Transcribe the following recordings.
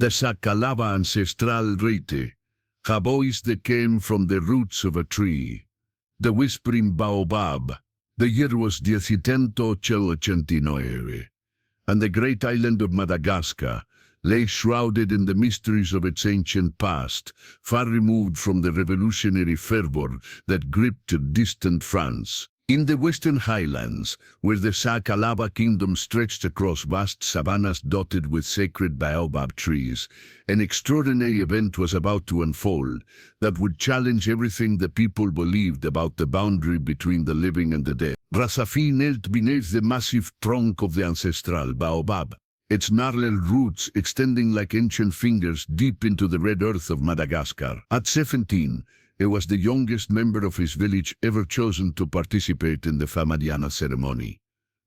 The Sakalava Ancestral Rite, a voice that came from the roots of a tree. The whispering baobab. The year was 1889, and the great island of Madagascar lay shrouded in the mysteries of its ancient past, far removed from the revolutionary fervor that gripped distant France. In the western highlands, where the Sakalava kingdom stretched across vast savannas dotted with sacred baobab trees, an extraordinary event was about to unfold that would challenge everything the people believed about the boundary between the living and the dead. Rasafi knelt beneath the massive trunk of the ancestral baobab, its gnarled roots extending like ancient fingers deep into the red earth of Madagascar. At 17, he was the youngest member of his village ever chosen to participate in the Famadiana ceremony,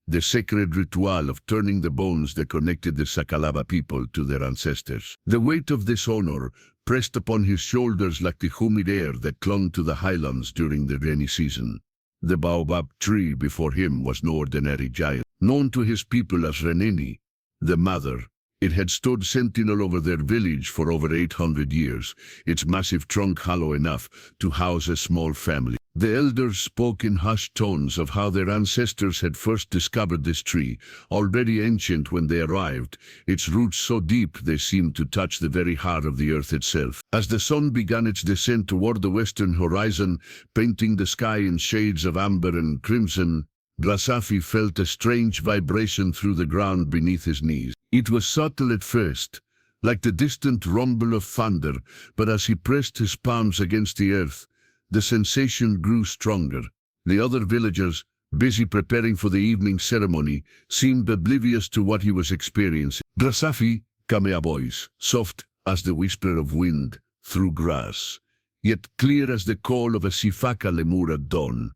the sacred ritual of turning the bones that connected the Sakalava people to their ancestors. The weight of this honor pressed upon his shoulders like the humid air that clung to the highlands during the rainy season. The baobab tree before him was no ordinary giant. Known to his people as Reneni, the mother, it had stood sentinel over their village for over 800 years, its massive trunk hollow enough to house a small family. The elders spoke in hushed tones of how their ancestors had first discovered this tree, already ancient when they arrived, its roots so deep they seemed to touch the very heart of the earth itself. As the sun began its descent toward the western horizon, painting the sky in shades of amber and crimson, Rasafi felt a strange vibration through the ground beneath his knees. It was subtle at first, like the distant rumble of thunder, but as he pressed his palms against the earth, the sensation grew stronger. The other villagers, busy preparing for the evening ceremony, seemed oblivious to what he was experiencing. Rasafi, came a voice, soft as the whisper of wind through grass, yet clear as the call of a sifaka lemur at dawn.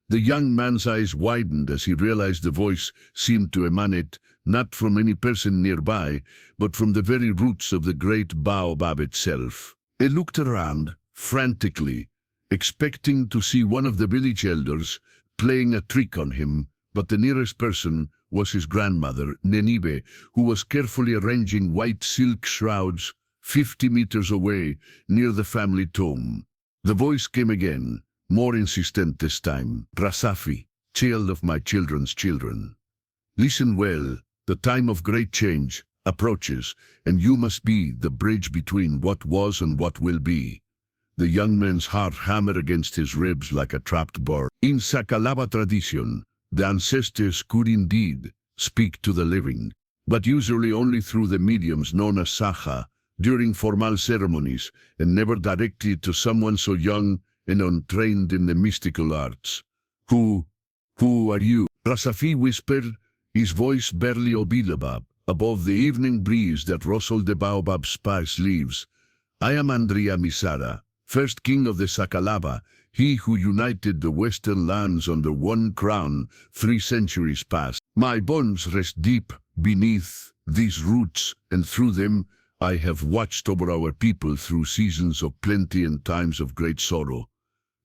The young man's eyes widened as he realized the voice seemed to emanate not from any person nearby, but from the very roots of the great baobab itself. He looked around, frantically, expecting to see one of the village elders playing a trick on him, but the nearest person was his grandmother, Nenibe, who was carefully arranging white silk shrouds 50 meters away near the family tomb. The voice came again, more insistent this time. Rasafi, child of my children's children. Listen well, the time of great change approaches, and you must be the bridge between what was and what will be. The young man's heart hammered against his ribs like a trapped bird. In Sakalava tradition, the ancestors could indeed speak to the living, but usually only through the mediums known as Saha, during formal ceremonies, and never directly to someone so young and untrained in the mystical arts. Who are you? Rasafi whispered, his voice barely audible above the evening breeze that rustled the baobab sparse leaves. I am Andrea Misara, first king of the Sakalava, he who united the western lands under one crown 3 centuries past. My bones rest deep beneath these roots, and through them I have watched over our people through seasons of plenty and times of great sorrow.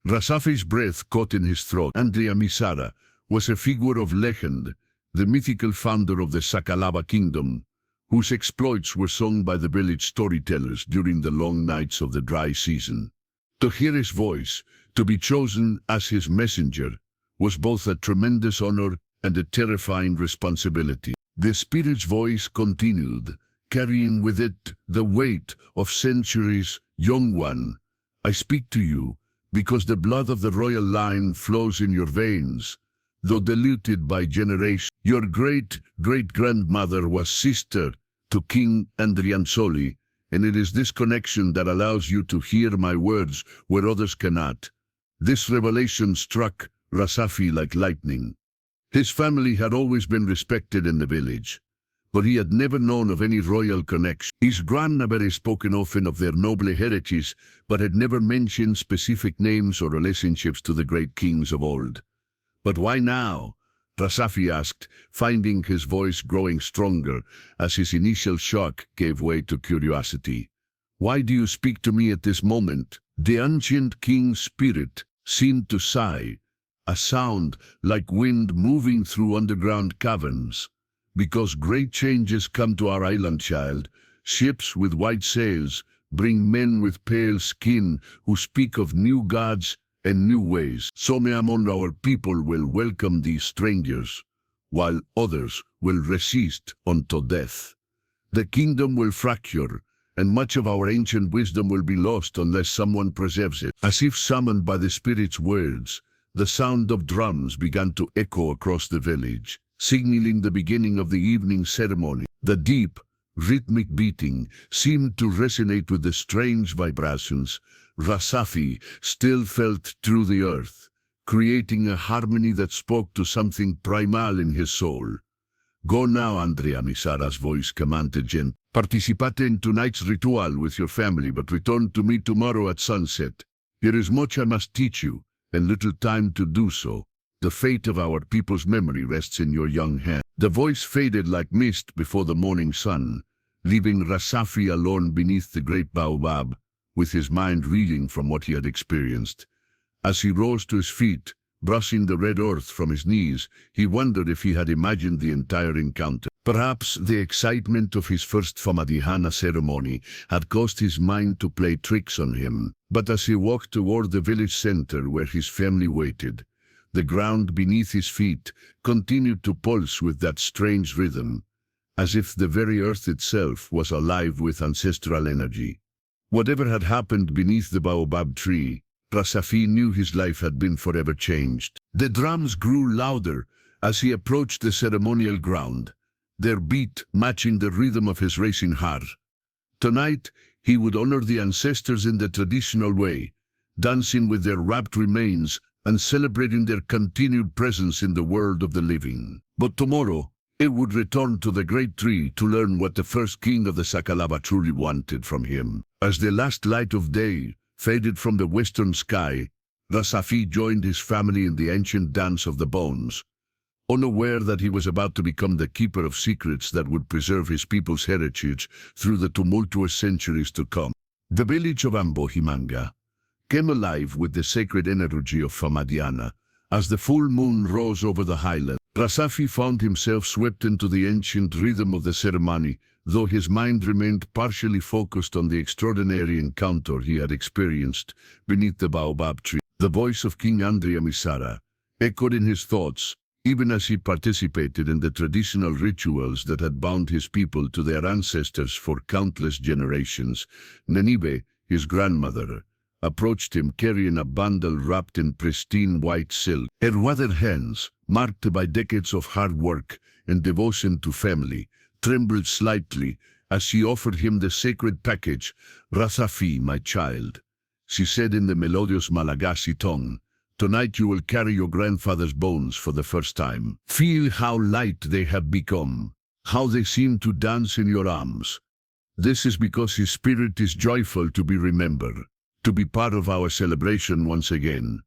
Rasafi's breath caught in his throat. Andrea Misara was a figure of legend, the mythical founder of the Sakalava kingdom, whose exploits were sung by the village storytellers during the long nights of the dry season. To hear his voice, to be chosen as his messenger, was both a tremendous honor and a terrifying responsibility. The spirit's voice continued, carrying with it the weight of centuries. Young one, I speak to you, because the blood of the royal line flows in your veins, though diluted by generations. Your great-great-grandmother was sister to King Andriansoli, and it is this connection that allows you to hear my words where others cannot. This revelation struck Rasafi like lightning. His family had always been respected in the village, but he had never known of any royal connection. His grandmother had spoken often of their noble heritage, but had never mentioned specific names or relationships to the great kings of old. But why now? Rasafi asked, finding his voice growing stronger as his initial shock gave way to curiosity. Why do you speak to me at this moment? The ancient king's spirit seemed to sigh, a sound like wind moving through underground caverns. Because great changes come to our island, child, Ships with white sails bring men with pale skin who speak of new gods and new ways. Some among our people will welcome these strangers, while others will resist unto death. The kingdom will fracture, and much of our ancient wisdom will be lost unless someone preserves it. As if summoned by the spirit's words, the sound of drums began to echo across the village, signaling the beginning of the evening ceremony. The deep, rhythmic beating seemed to resonate with the strange vibrations Rasafi still felt through the earth, creating a harmony that spoke to something primal in his soul. Go now, Andrea, Misara's voice commanded gently. Participate in tonight's ritual with your family, but return to me tomorrow at sunset. There is much I must teach you, and little time to do so. The fate of our people's memory rests in your young hand. The voice faded like mist before the morning sun, leaving Rasafi alone beneath the great baobab, with his mind reeling from what he had experienced. As he rose to his feet, brushing the red earth from his knees, he wondered if he had imagined the entire encounter. Perhaps the excitement of his first Famadihana ceremony had caused his mind to play tricks on him. But as he walked toward the village center where his family waited, the ground beneath his feet continued to pulse with that strange rhythm, as if the very earth itself was alive with ancestral energy. Whatever had happened beneath the baobab tree, Rasafi knew his life had been forever changed. The drums grew louder as he approached the ceremonial ground, their beat matching the rhythm of his racing heart. Tonight, he would honor the ancestors in the traditional way, dancing with their wrapped remains and celebrating their continued presence in the world of the living. But tomorrow, it would return to the great tree to learn what the first king of the Sakalava truly wanted from him. As the last light of day faded from the western sky, Rasafi joined his family in the ancient dance of the bones, unaware that he was about to become the keeper of secrets that would preserve his people's heritage through the tumultuous centuries to come. The village of Ambohimanga came alive with the sacred energy of Famadiana. As the full moon rose over the highland, Rasafi found himself swept into the ancient rhythm of the ceremony, though his mind remained partially focused on the extraordinary encounter he had experienced beneath the baobab tree. The voice of King Andrea Misara echoed in his thoughts, even as he participated in the traditional rituals that had bound his people to their ancestors for countless generations. Nenibe, his grandmother, approached him carrying a bundle wrapped in pristine white silk. Her withered hands, marked by decades of hard work and devotion to family, trembled slightly as she offered him the sacred package. "Rasafi, my child," she said in the melodious Malagasy tongue, "tonight you will carry your grandfather's bones for the first time. Feel how light they have become, how they seem to dance in your arms. This is because his spirit is joyful to be remembered, to be part of our celebration once again."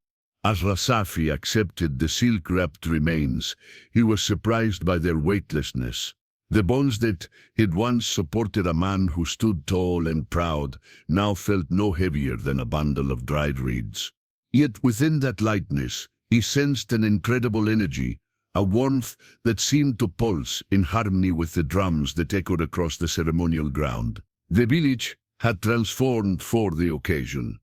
As Rasafi accepted the silk-wrapped remains, he was surprised by their weightlessness. The bones that had once supported a man who stood tall and proud now felt no heavier than a bundle of dried reeds. Yet within that lightness, he sensed an incredible energy, a warmth that seemed to pulse in harmony with the drums that echoed across the ceremonial ground. The village had transformed for the occasion.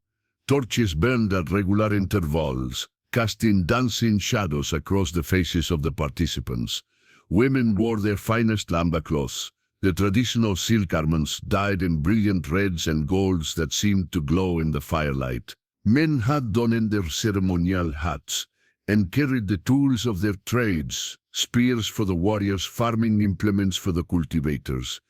Torches burned at regular intervals, casting dancing shadows across the faces of the participants. Women wore their finest lamba cloths, the traditional silk garments dyed in brilliant reds and golds that seemed to glow in the firelight. Men had donned their ceremonial hats and carried the tools of their trades, spears for the warriors, farming implements for the cultivators,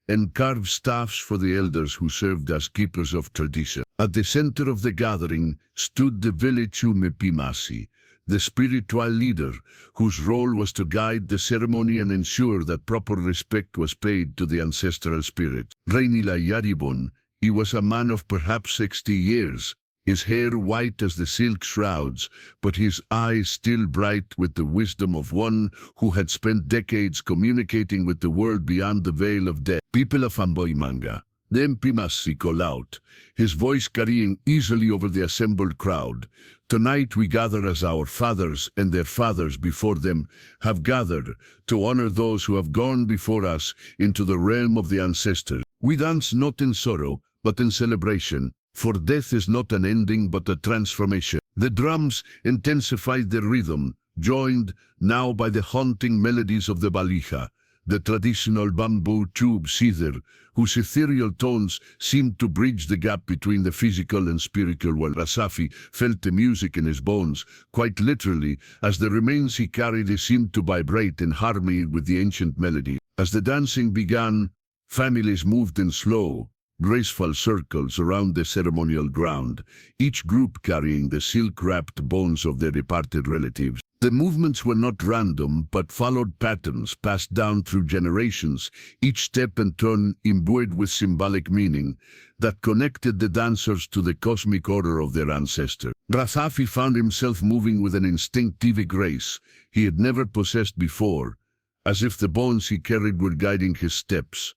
and carved staffs for the elders who served as keepers of tradition. At the center of the gathering stood the village Umepimasi, the spiritual leader, whose role was to guide the ceremony and ensure that proper respect was paid to the ancestral spirit. Rainila Yaribon, he was a man of perhaps 60 years, his hair white as the silk shrouds, but his eyes still bright with the wisdom of one who had spent decades communicating with the world beyond the veil of death. People of Ambohimanga, The Madagascar called out, his voice carrying easily over the assembled crowd. Tonight we gather as our fathers and their fathers before them have gathered to honor those who have gone before us into the realm of the ancestors. We dance not in sorrow, but in celebration, for death is not an ending but a transformation. The drums intensified their rhythm, joined now by the haunting melodies of the balija, the traditional bamboo tube zither, whose ethereal tones seemed to bridge the gap between the physical and spiritual, while Rasafi felt the music in his bones, quite literally, as the remains he carried seemed to vibrate in harmony with the ancient melody. As the dancing began, families moved in slow, graceful circles around the ceremonial ground, each group carrying the silk-wrapped bones of their departed relatives. The movements were not random, but followed patterns passed down through generations, each step and turn imbued with symbolic meaning that connected the dancers to the cosmic order of their ancestors. Rasafi found himself moving with an instinctive grace he had never possessed before, as if the bones he carried were guiding his steps.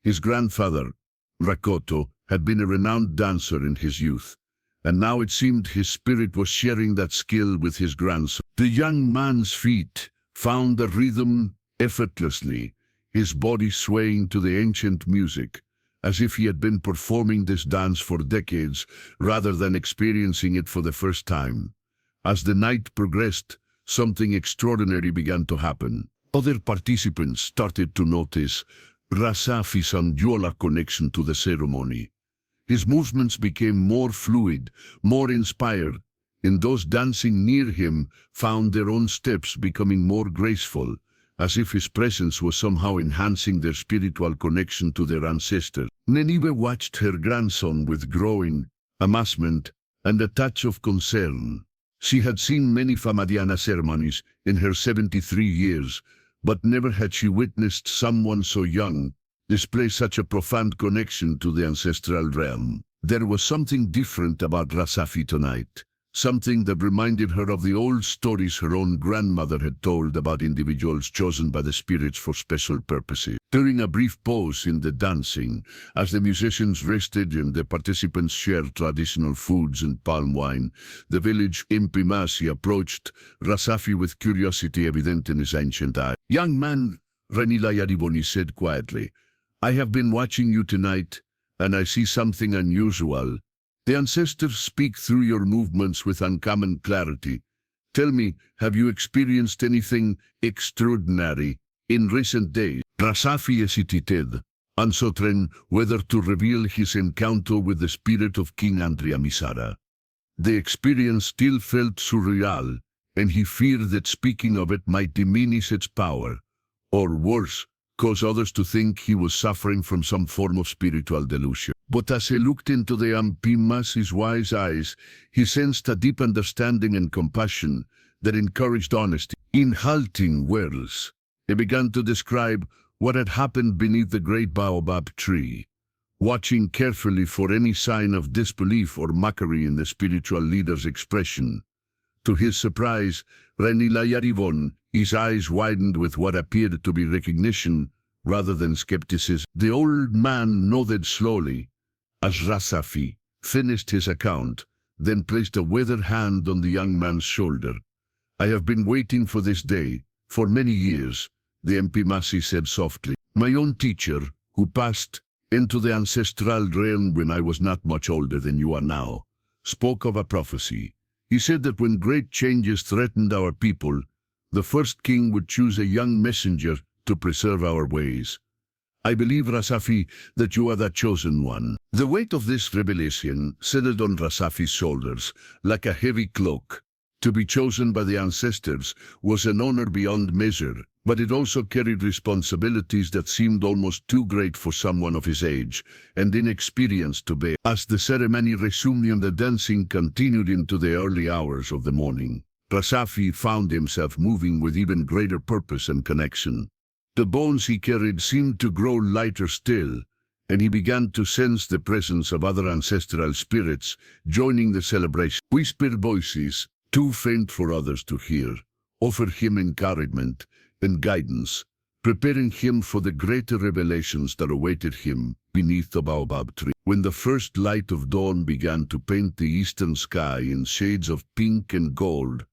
His grandfather, Rakoto, had been a renowned dancer in his youth, and now it seemed his spirit was sharing that skill with his grandson. The young man's feet found the rhythm effortlessly, his body swaying to the ancient music, as if he had been performing this dance for decades rather than experiencing it for the first time. As the night progressed, something extraordinary began to happen. Other participants started to notice Rasafi's unusual connection to the ceremony. His movements became more fluid, more inspired, and those dancing near him found their own steps becoming more graceful, as if his presence was somehow enhancing their spiritual connection to their ancestors. Nenibe watched her grandson with growing amazement and a touch of concern. She had seen many Famadiana ceremonies in her 73 years, but never had she witnessed someone so young display such a profound connection to the ancestral realm. There was something different about Rasafi tonight, something that reminded her of the old stories her own grandmother had told about individuals chosen by the spirits for special purposes. During a brief pause in the dancing, as the musicians rested and the participants shared traditional foods and palm wine, the village Impimasi approached Rasafi with curiosity evident in his ancient eye. "Young man," Ranila Yariboni said quietly, "I have been watching you tonight, and I see something unusual. The ancestors speak through your movements with uncommon clarity. Tell me, have you experienced anything extraordinary in recent days?" Rasafi hesitated, uncertain whether to reveal his encounter with the spirit of King Andrea Misara. The experience still felt surreal, and he feared that speaking of it might diminish its power, or worse, cause others to think he was suffering from some form of spiritual delusion. But as he looked into the Ampimasi's wise eyes, he sensed a deep understanding and compassion that encouraged honesty. In halting words, he began to describe what had happened beneath the great baobab tree, watching carefully for any sign of disbelief or mockery in the spiritual leader's expression. To his surprise, Ranila Yarivon, his eyes widened with what appeared to be recognition rather than skepticism. The old man nodded slowly as Rasafi finished his account, then placed a withered hand on the young man's shoulder. "I have been waiting for this day for many years," the Mpimasi said softly. "My own teacher, who passed into the ancestral realm when I was not much older than you are now, spoke of a prophecy. He said that when great changes threatened our people, the first king would choose a young messenger to preserve our ways. I believe, Rasafi, that you are the chosen one." The weight of this revelation settled on Rasafi's shoulders like a heavy cloak. To be chosen by the ancestors was an honor beyond measure, but it also carried responsibilities that seemed almost too great for someone of his age and inexperience to bear. As the ceremony resumed and the dancing continued into the early hours of the morning, Rasafi found himself moving with even greater purpose and connection. The bones he carried seemed to grow lighter still, and he began to sense the presence of other ancestral spirits joining the celebration. Whispered voices, too faint for others to hear, offered him encouragement and guidance, preparing him for the greater revelations that awaited him beneath the baobab tree. When the first light of dawn began to paint the eastern sky in shades of pink and gold,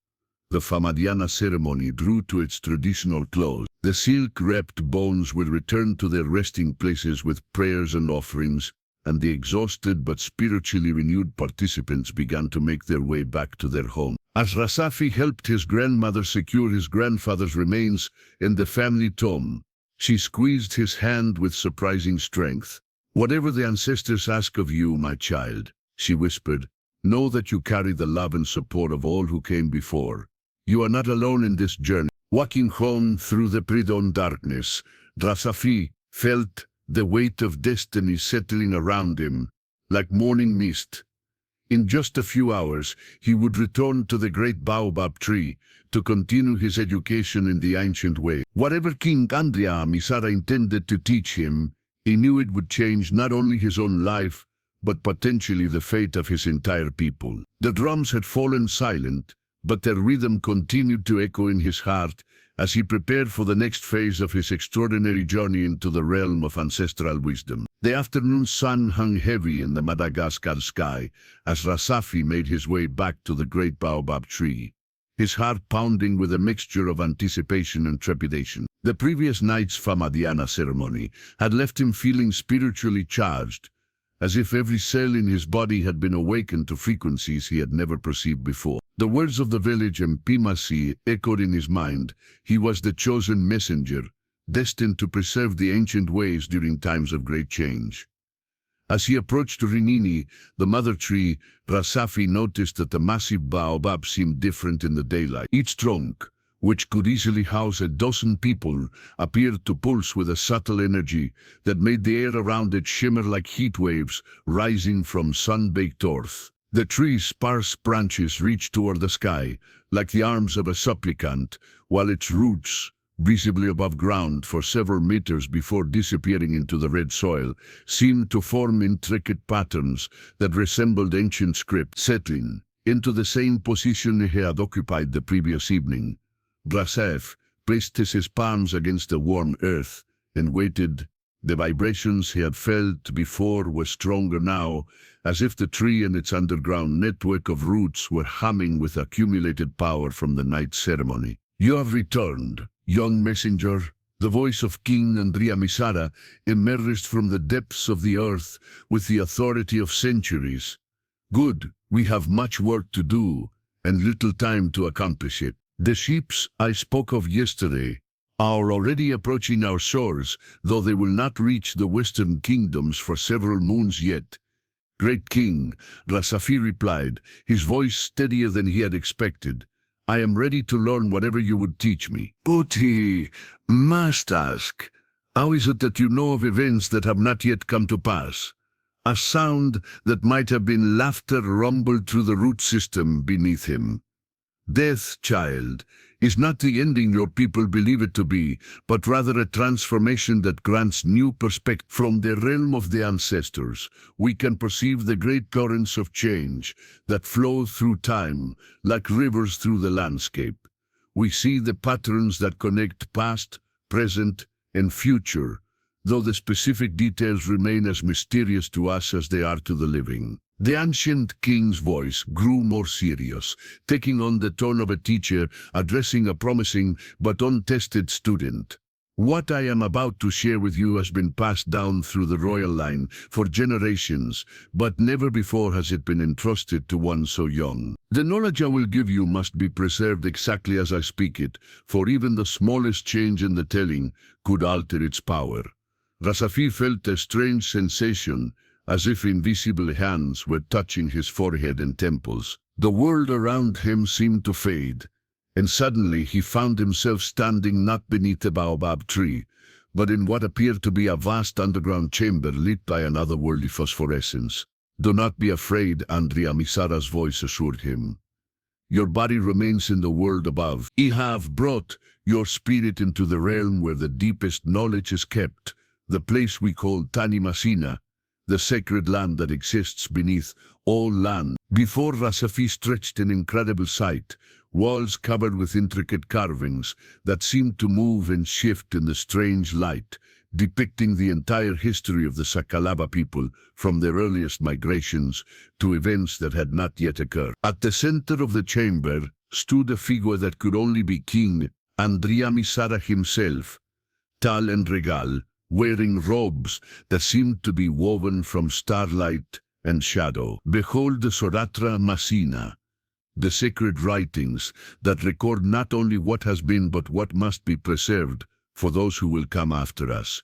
the Famadiana ceremony drew to its traditional close. The silk-wrapped bones will return to their resting places with prayers and offerings, and the exhausted but spiritually renewed participants began to make their way back to their home. As Rasafi helped his grandmother secure his grandfather's remains in the family tomb, she squeezed his hand with surprising strength. "Whatever the ancestors ask of you, my child," she whispered, "know that you carry the love and support of all who came before. You are not alone in this journey." Walking home through the pre-dawn darkness, Rasafi felt the weight of destiny settling around him like morning mist. In just a few hours, he would return to the great baobab tree to continue his education in the ancient way. Whatever King Andrea Misara intended to teach him, he knew it would change not only his own life, but potentially the fate of his entire people. The drums had fallen silent, but their rhythm continued to echo in his heart as he prepared for the next phase of his extraordinary journey into the realm of ancestral wisdom. The afternoon sun hung heavy in the Madagascar sky as Rasafi made his way back to the great baobab tree, his heart pounding with a mixture of anticipation and trepidation. The previous night's Famadiana ceremony had left him feeling spiritually charged, as if every cell in his body had been awakened to frequencies he had never perceived before. The words of the village Mpimasi echoed in his mind. He was the chosen messenger, destined to preserve the ancient ways during times of great change. As he approached Rinini, the mother tree, Rasafi noticed that the massive baobab seemed different in the daylight. Each trunk, which could easily house a dozen people, appeared to pulse with a subtle energy that made the air around it shimmer like heat waves rising from sun-baked earth. The tree's sparse branches reached toward the sky, like the arms of a supplicant, while its roots, visibly above ground for several meters before disappearing into the red soil, seemed to form intricate patterns that resembled ancient script. Settling into the same position he had occupied the previous evening, Brasef placed his palms against the warm earth and waited. The vibrations he had felt before were stronger now, as if the tree and its underground network of roots were humming with accumulated power from the night ceremony. "You have returned, young messenger." The voice of King Andrea Misara emerged from the depths of the earth with the authority of centuries. "Good, we have much work to do, and little time to accomplish it. The ships I spoke of yesterday are already approaching our shores, though they will not reach the western kingdoms for several moons yet." "Great King," Rasafi replied, his voice steadier than he had expected, "I am ready to learn whatever you would teach me." "But he must ask, how is it that you know of events that have not yet come to pass?" A sound that might have been laughter rumbled through the root system beneath him. "Death, child, is not the ending your people believe it to be, but rather a transformation that grants new perspective. From the realm of the ancestors, we can perceive the great currents of change that flow through time, like rivers through the landscape. We see the patterns that connect past, present, and future, though the specific details remain as mysterious to us as they are to the living." The ancient king's voice grew more serious, taking on the tone of a teacher addressing a promising but untested student. "What I am about to share with you has been passed down through the royal line for generations, but never before has it been entrusted to one so young. The knowledge I will give you must be preserved exactly as I speak it, for even the smallest change in the telling could alter its power." Rasafi felt a strange sensation, as if invisible hands were touching his forehead and temples. The world around him seemed to fade, and suddenly he found himself standing not beneath a baobab tree, but in what appeared to be a vast underground chamber lit by an otherworldly phosphorescence. "Do not be afraid," Andrea Misara's voice assured him. "Your body remains in the world above. I have brought your spirit into the realm where the deepest knowledge is kept, the place we call Tani Masina, the sacred land that exists beneath all land. Before Rasafi stretched an incredible sight, walls covered with intricate carvings that seemed to move and shift in the strange light, depicting the entire history of the Sakalava people from their earliest migrations to events that had not yet occurred. At the center of the chamber stood a figure that could only be King Andriamisara himself, tall and regal, wearing robes that seemed to be woven from starlight and shadow. Behold the Soratra Masina, the sacred writings that record not only what has been but what must be preserved for those who will come after us.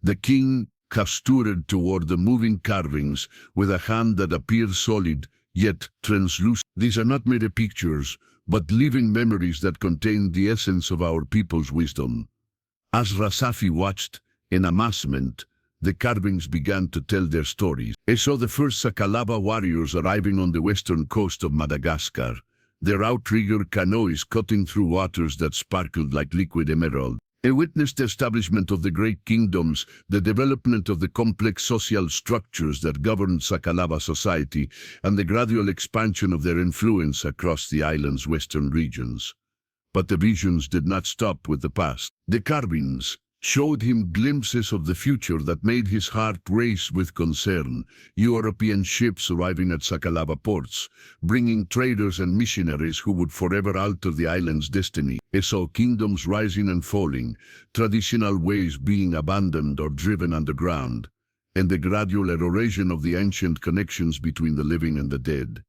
The king gestured toward the moving carvings with a hand that appeared solid yet translucent. These are not mere pictures, but living memories that contain the essence of our people's wisdom. As Rasafi watched, in amazement, the carvings began to tell their stories. He saw the first Sakalava warriors arriving on the western coast of Madagascar, their outrigger canoes cutting through waters that sparkled like liquid emerald. He witnessed the establishment of the great kingdoms, the development of the complex social structures that governed Sakalava society, and the gradual expansion of their influence across the island's western regions. But the visions did not stop with the past. The carvings showed him glimpses of the future that made his heart race with concern. European ships arriving at Sakalava ports, bringing traders and missionaries who would forever alter the island's destiny. He saw kingdoms rising and falling, traditional ways being abandoned or driven underground, and the gradual erosion of the ancient connections between the living and the dead.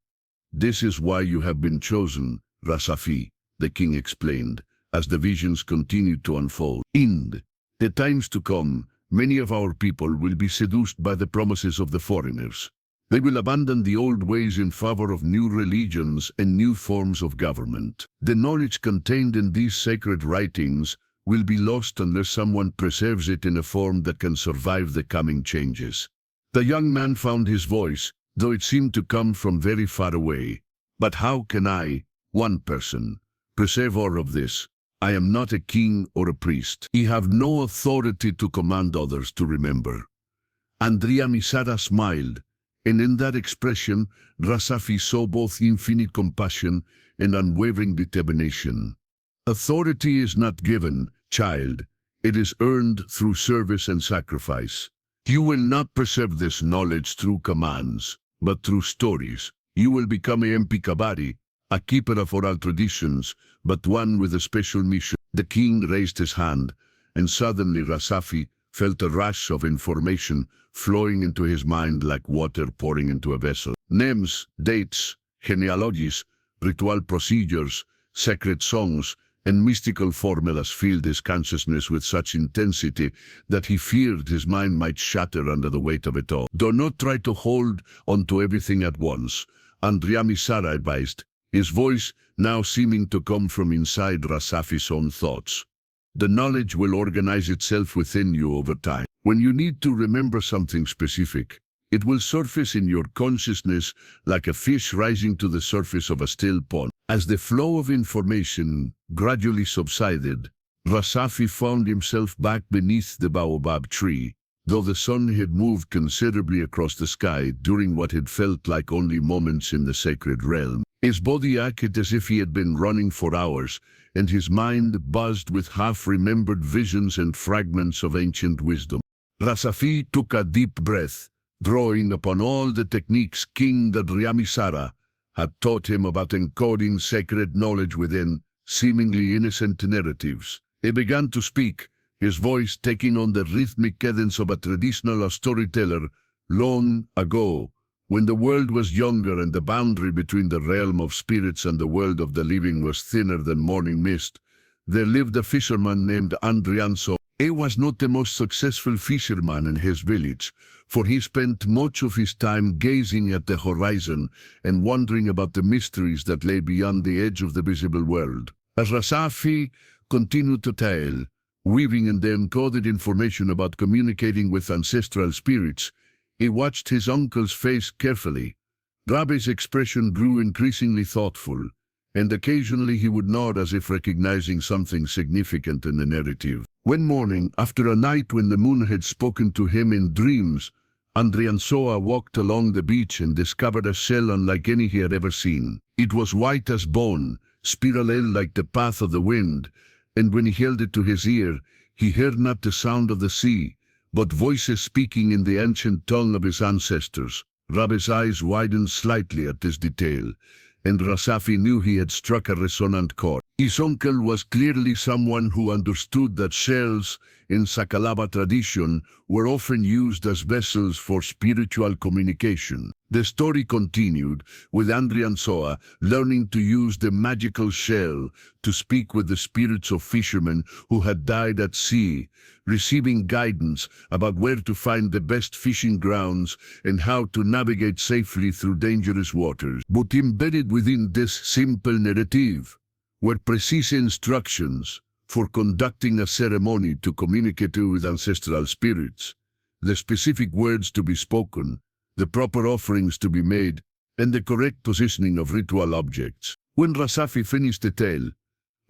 This is why you have been chosen, Rasafi, the king explained, as the visions continued to unfold. In the times to come, many of our people will be seduced by the promises of the foreigners. They will abandon the old ways in favor of new religions and new forms of government. The knowledge contained in these sacred writings will be lost unless someone preserves it in a form that can survive the coming changes. The young man found his voice, though it seemed to come from very far away. But how can I, one person, preserve all of this? I am not a king or a priest. I have no authority to command others to remember. Andriamisara smiled, and in that expression, Rasafi saw both infinite compassion and unwavering determination. Authority is not given, child. It is earned through service and sacrifice. You will not preserve this knowledge through commands, but through stories. You will become a Mpikabari, a keeper of oral traditions, but one with a special mission. The king raised his hand, and suddenly Rasafi felt a rush of information flowing into his mind like water pouring into a vessel. Names, dates, genealogies, ritual procedures, sacred songs, and mystical formulas filled his consciousness with such intensity that he feared his mind might shatter under the weight of it all. Do not try to hold onto everything at once, Andriamisara advised, his voice now seeming to come from inside Rasafi's own thoughts. The knowledge will organize itself within you over time. When you need to remember something specific, it will surface in your consciousness like a fish rising to the surface of a still pond. As the flow of information gradually subsided, Rasafi found himself back beneath the baobab tree, though the sun had moved considerably across the sky during what had felt like only moments in the sacred realm. His body ached as if he had been running for hours, and his mind buzzed with half-remembered visions and fragments of ancient wisdom. Rasafi took a deep breath, drawing upon all the techniques King Andriamisara had taught him about encoding sacred knowledge within seemingly innocent narratives. He began to speak, his voice taking on the rhythmic cadence of a traditional storyteller. Long ago, when the world was younger and the boundary between the realm of spirits and the world of the living was thinner than morning mist, there lived a fisherman named Andrianso. He was not the most successful fisherman in his village, for he spent much of his time gazing at the horizon and wondering about the mysteries that lay beyond the edge of the visible world. As Rasafi continued to tell, weaving in the encoded information about communicating with ancestral spirits, he watched his uncle's face carefully. Rabi's expression grew increasingly thoughtful, and occasionally he would nod as if recognizing something significant in the narrative. One morning, after a night when the moon had spoken to him in dreams, Andriansoa walked along the beach and discovered a shell unlike any he had ever seen. It was white as bone, spiral like the path of the wind, and when he held it to his ear, he heard not the sound of the sea, but voices speaking in the ancient tongue of his ancestors. Rabe's eyes widened slightly at this detail, and Rasafi knew he had struck a resonant chord. His uncle was clearly someone who understood that shells, in Sakalava tradition, were often used as vessels for spiritual communication. The story continued, with Andriansoa learning to use the magical shell to speak with the spirits of fishermen who had died at sea, receiving guidance about where to find the best fishing grounds and how to navigate safely through dangerous waters. But embedded within this simple narrative were precise instructions for conducting a ceremony to communicate with ancestral spirits, the specific words to be spoken, the proper offerings to be made, and the correct positioning of ritual objects. When Rasafi finished the tale,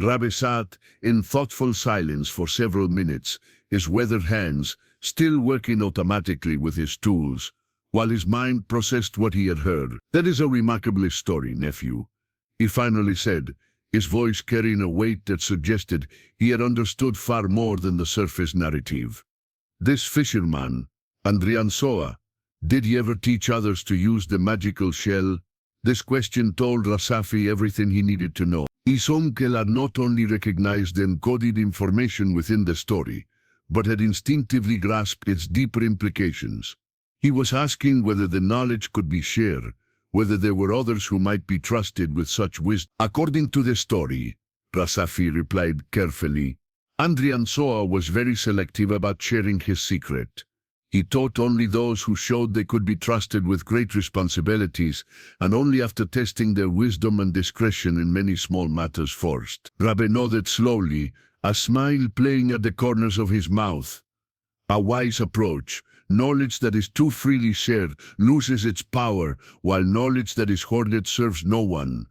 Rabe sat in thoughtful silence for several minutes, his weathered hands still working automatically with his tools, while his mind processed what he had heard. "That is a remarkable story, nephew," he finally said, his voice carrying a weight that suggested he had understood far more than the surface narrative. "This fisherman, Andriansoa, did he ever teach others to use the magical shell?" This question told Rasafi everything he needed to know. His uncle had not only recognized the encoded information within the story, but had instinctively grasped its deeper implications. He was asking whether the knowledge could be shared, whether there were others who might be trusted with such wisdom. "According to the story," Rasafi replied carefully, "Andriansoa was very selective about sharing his secret. He taught only those who showed they could be trusted with great responsibilities, and only after testing their wisdom and discretion in many small matters first." Rabe nodded slowly, a smile playing at the corners of his mouth. "A wise approach. Knowledge that is too freely shared loses its power, while knowledge that is hoarded serves no one."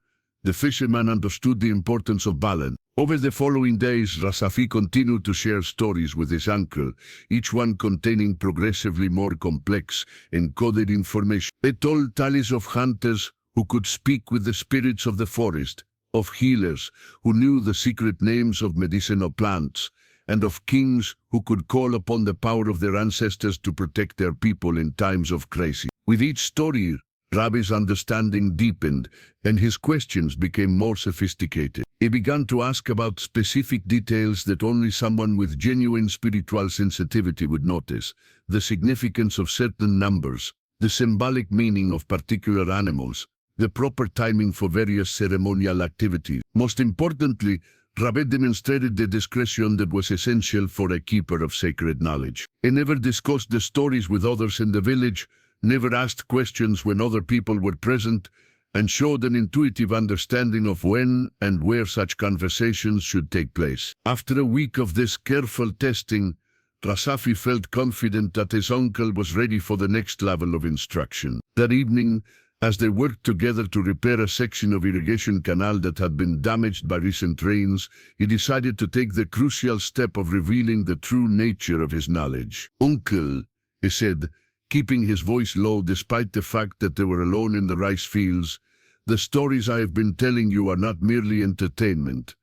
The fisherman understood the importance of balance. Over the following days, Rasafi continued to share stories with his uncle, each one containing progressively more complex, encoded information. They told tales of hunters who could speak with the spirits of the forest, of healers who knew the secret names of medicinal plants, and of kings who could call upon the power of their ancestors to protect their people in times of crisis. With each story, Rabe's understanding deepened, and his questions became more sophisticated. He began to ask about specific details that only someone with genuine spiritual sensitivity would notice: the significance of certain numbers, the symbolic meaning of particular animals, the proper timing for various ceremonial activities. Most importantly, Rabe demonstrated the discretion that was essential for a keeper of sacred knowledge. He never discussed the stories with others in the village, never asked questions when other people were present, and showed an intuitive understanding of when and where such conversations should take place. After a week of this careful testing, Rasafi felt confident that his uncle was ready for the next level of instruction. That evening, as they worked together to repair a section of irrigation canal that had been damaged by recent rains, he decided to take the crucial step of revealing the true nature of his knowledge. "Uncle," he said, keeping his voice low despite the fact that they were alone in the rice fields, "the stories I have been telling you are not merely entertainment.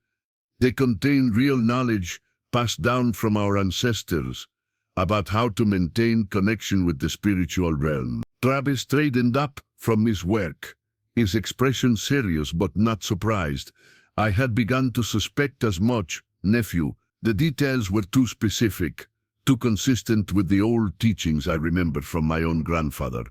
They contain real knowledge passed down from our ancestors about how to maintain connection with the spiritual realm." Rabe straightened up from his work, his expression serious but not surprised. "I had begun to suspect as much, nephew. The details were too specific, too consistent with the old teachings I remembered from my own grandfather.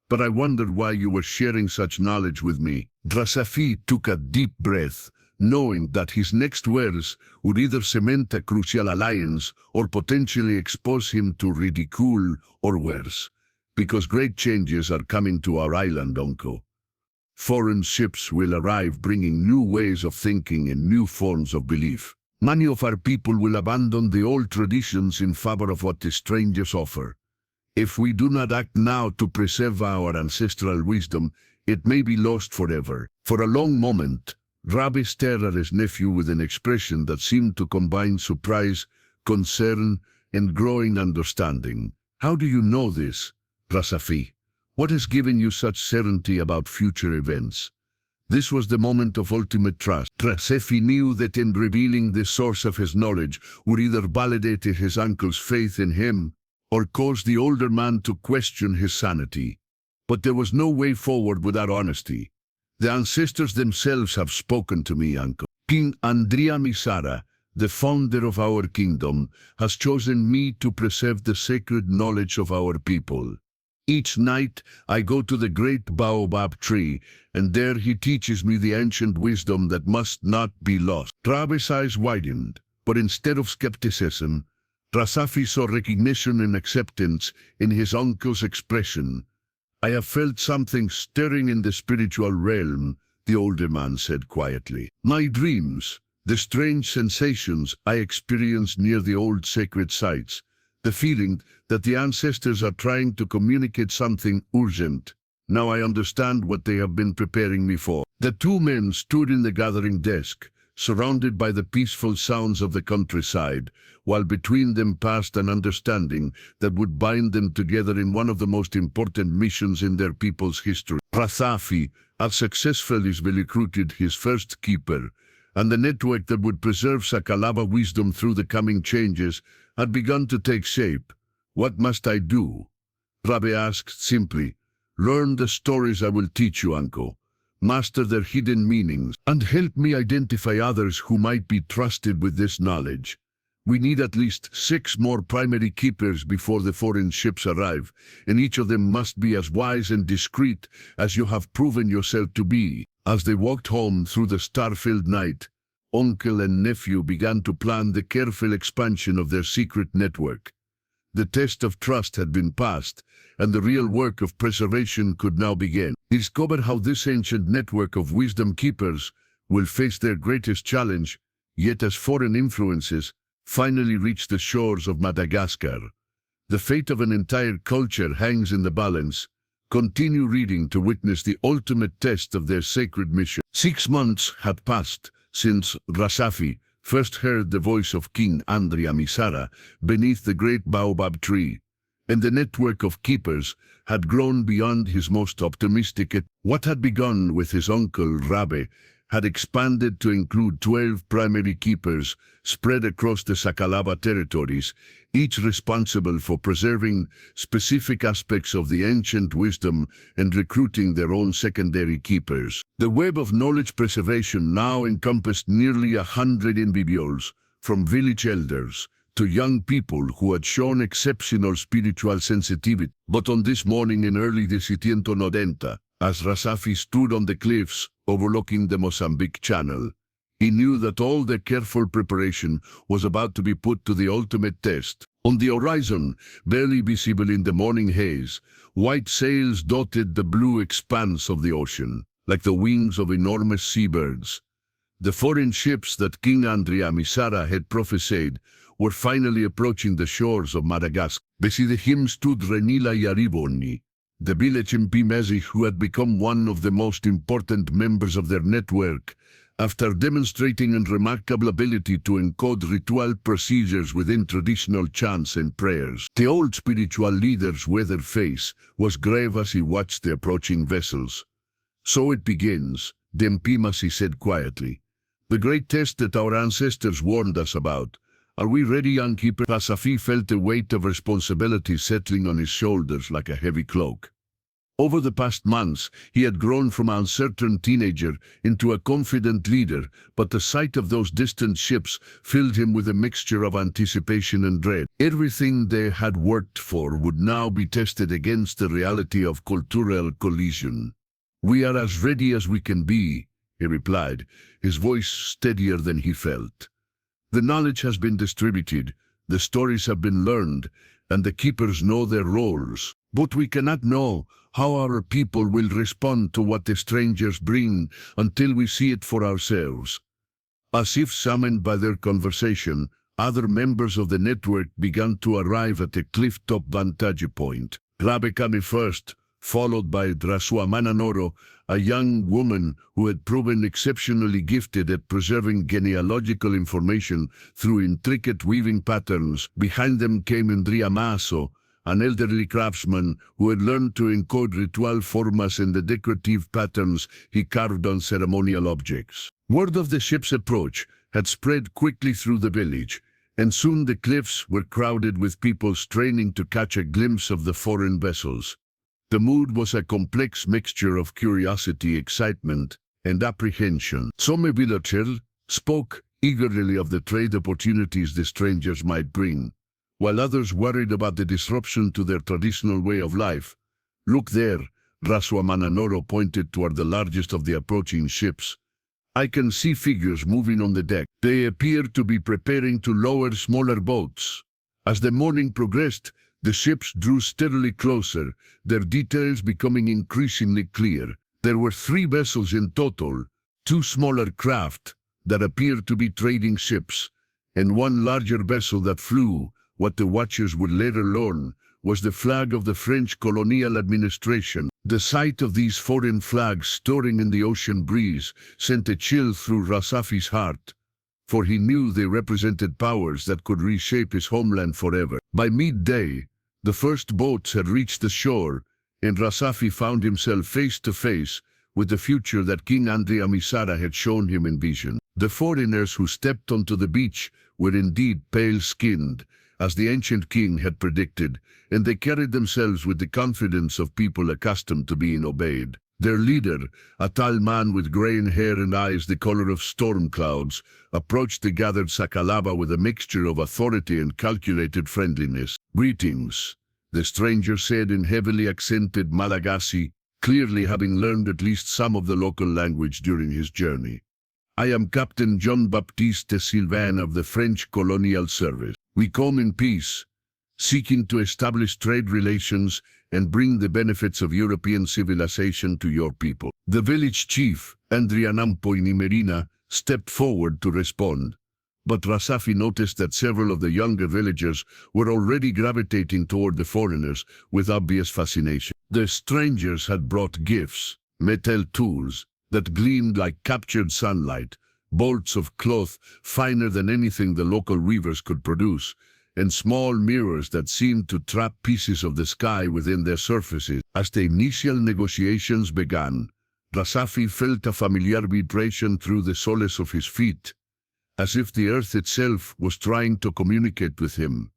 But I wondered why you were sharing such knowledge with me." Rasafi took a deep breath, knowing that his next words would either cement a crucial alliance or potentially expose him to ridicule or worse. "Because great changes are coming to our island, uncle. Foreign ships will arrive bringing new ways of thinking and new forms of belief. Many of our people will abandon the old traditions in favor of what the strangers offer. If we do not act now to preserve our ancestral wisdom, it may be lost forever." For a long moment, Rabe stared at his nephew with an expression that seemed to combine surprise, concern, and growing understanding. "How do you know this?" Rasafi, what has given you such certainty about future events? This was the moment of ultimate trust. Rasafi knew that in revealing the source of his knowledge would either validate his uncle's faith in him or cause the older man to question his sanity. But there was no way forward without honesty. The ancestors themselves have spoken to me, uncle. King Andrea Misara, the founder of our kingdom, has chosen me to preserve the sacred knowledge of our people. Each night I go to the great baobab tree, and there he teaches me the ancient wisdom that must not be lost. Rabe's eyes widened, but instead of skepticism, Rasafi saw recognition and acceptance in his uncle's expression. I have felt something stirring in the spiritual realm, the older man said quietly. My dreams, the strange sensations I experienced near the old sacred sites, the feeling that the ancestors are trying to communicate something urgent. Now I understand what they have been preparing me for. The two men stood in the gathering desk, surrounded by the peaceful sounds of the countryside, while between them passed an understanding that would bind them together in one of the most important missions in their people's history. Rasafi had successfully recruited his first keeper, and the network that would preserve Sakalava wisdom through the coming changes had begun to take shape. What must I do? Rabe asked simply. Learn the stories I will teach you, uncle. Master their hidden meanings, and help me identify others who might be trusted with this knowledge. We need at least 6 more primary keepers before the foreign ships arrive, and each of them must be as wise and discreet as you have proven yourself to be. As they walked home through the star-filled night, uncle and nephew began to plan the careful expansion of their secret network. The test of trust had been passed, and the real work of preservation could now begin. Discover how this ancient network of wisdom keepers will face their greatest challenge, yet as foreign influences finally reach the shores of Madagascar. The fate of an entire culture hangs in the balance. Continue reading to witness the ultimate test of their sacred mission. 6 months had passed since Rasafi first heard the voice of King Andrea Misara beneath the great baobab tree, and the network of keepers had grown beyond his most optimistic. What had begun with his uncle Rabe had expanded to include 12 primary keepers spread across the Sakalava territories, each responsible for preserving specific aspects of the ancient wisdom and recruiting their own secondary keepers. The web of knowledge preservation now encompassed nearly 100 individuals, from village elders to young people who had shown exceptional spiritual sensitivity. But on this morning in early 1990, as Rasafi stood on the cliffs overlooking the Mozambique Channel, he knew that all their careful preparation was about to be put to the ultimate test. On the horizon, barely visible in the morning haze, white sails dotted the blue expanse of the ocean, like the wings of enormous seabirds. The foreign ships that King Andrea Misara had prophesied were finally approaching the shores of Madagascar. Beside him stood Renila Yariboni, the village MP who had become one of the most important members of their network, after demonstrating a remarkable ability to encode ritual procedures within traditional chants and prayers. The old spiritual leader's weathered face was grave as he watched the approaching vessels. So it begins, the MP said quietly. The great test that our ancestors warned us about. Are we ready, young keeper? Rasafi felt the weight of responsibility settling on his shoulders like a heavy cloak. Over the past months, he had grown from an uncertain teenager into a confident leader, but the sight of those distant ships filled him with a mixture of anticipation and dread. Everything they had worked for would now be tested against the reality of cultural collision. We are as ready as we can be, he replied, his voice steadier than he felt. The knowledge has been distributed, the stories have been learned, and the keepers know their roles. But we cannot know how our people will respond to what the strangers bring until we see it for ourselves. As if summoned by their conversation, other members of the network began to arrive at the cliff-top vantage point. Rabe came first, followed by Drasua Mananoro, a young woman who had proven exceptionally gifted at preserving genealogical information through intricate weaving patterns. Behind them came Indria Maso, an elderly craftsman who had learned to encode ritual formas in the decorative patterns he carved on ceremonial objects. Word of the ship's approach had spread quickly through the village, and soon the cliffs were crowded with people straining to catch a glimpse of the foreign vessels. The mood was a complex mixture of curiosity, excitement, and apprehension. Some villagers spoke eagerly of the trade opportunities the strangers might bring, while others worried about the disruption to their traditional way of life. "Look there," Rasuamananoro pointed toward the largest of the approaching ships. "I can see figures moving on the deck. They appear to be preparing to lower smaller boats." As the morning progressed, the ships drew steadily closer, their details becoming increasingly clear. There were 3 vessels in total, 2 smaller craft that appeared to be trading ships, and 1 larger vessel that flew. What the watchers would later learn was the flag of the French colonial administration. The sight of these foreign flags soaring in the ocean breeze sent a chill through Rasafi's heart, for he knew they represented powers that could reshape his homeland forever. By midday, the first boats had reached the shore, and Rasafi found himself face to face with the future that King Andrea Misara had shown him in vision. The foreigners who stepped onto the beach were indeed pale-skinned, as the ancient king had predicted, and they carried themselves with the confidence of people accustomed to being obeyed. Their leader, a tall man with graying hair and eyes the color of storm clouds, approached the gathered Sakalava with a mixture of authority and calculated friendliness. "Greetings," the stranger said in heavily accented Malagasy, clearly having learned at least some of the local language during his journey. "I am Captain Jean-Baptiste Sylvain of the French Colonial Service. We come in peace, seeking to establish trade relations and bring the benefits of European civilization to your people." The village chief, Andrianampoini Merina, stepped forward to respond, but Rasafi noticed that several of the younger villagers were already gravitating toward the foreigners with obvious fascination. The strangers had brought gifts, metal tools that gleamed like captured sunlight, bolts of cloth finer than anything the local weavers could produce, and small mirrors that seemed to trap pieces of the sky within their surfaces. As the initial negotiations began, Rasafi felt a familiar vibration through the soles of his feet, as if the earth itself was trying to communicate with him.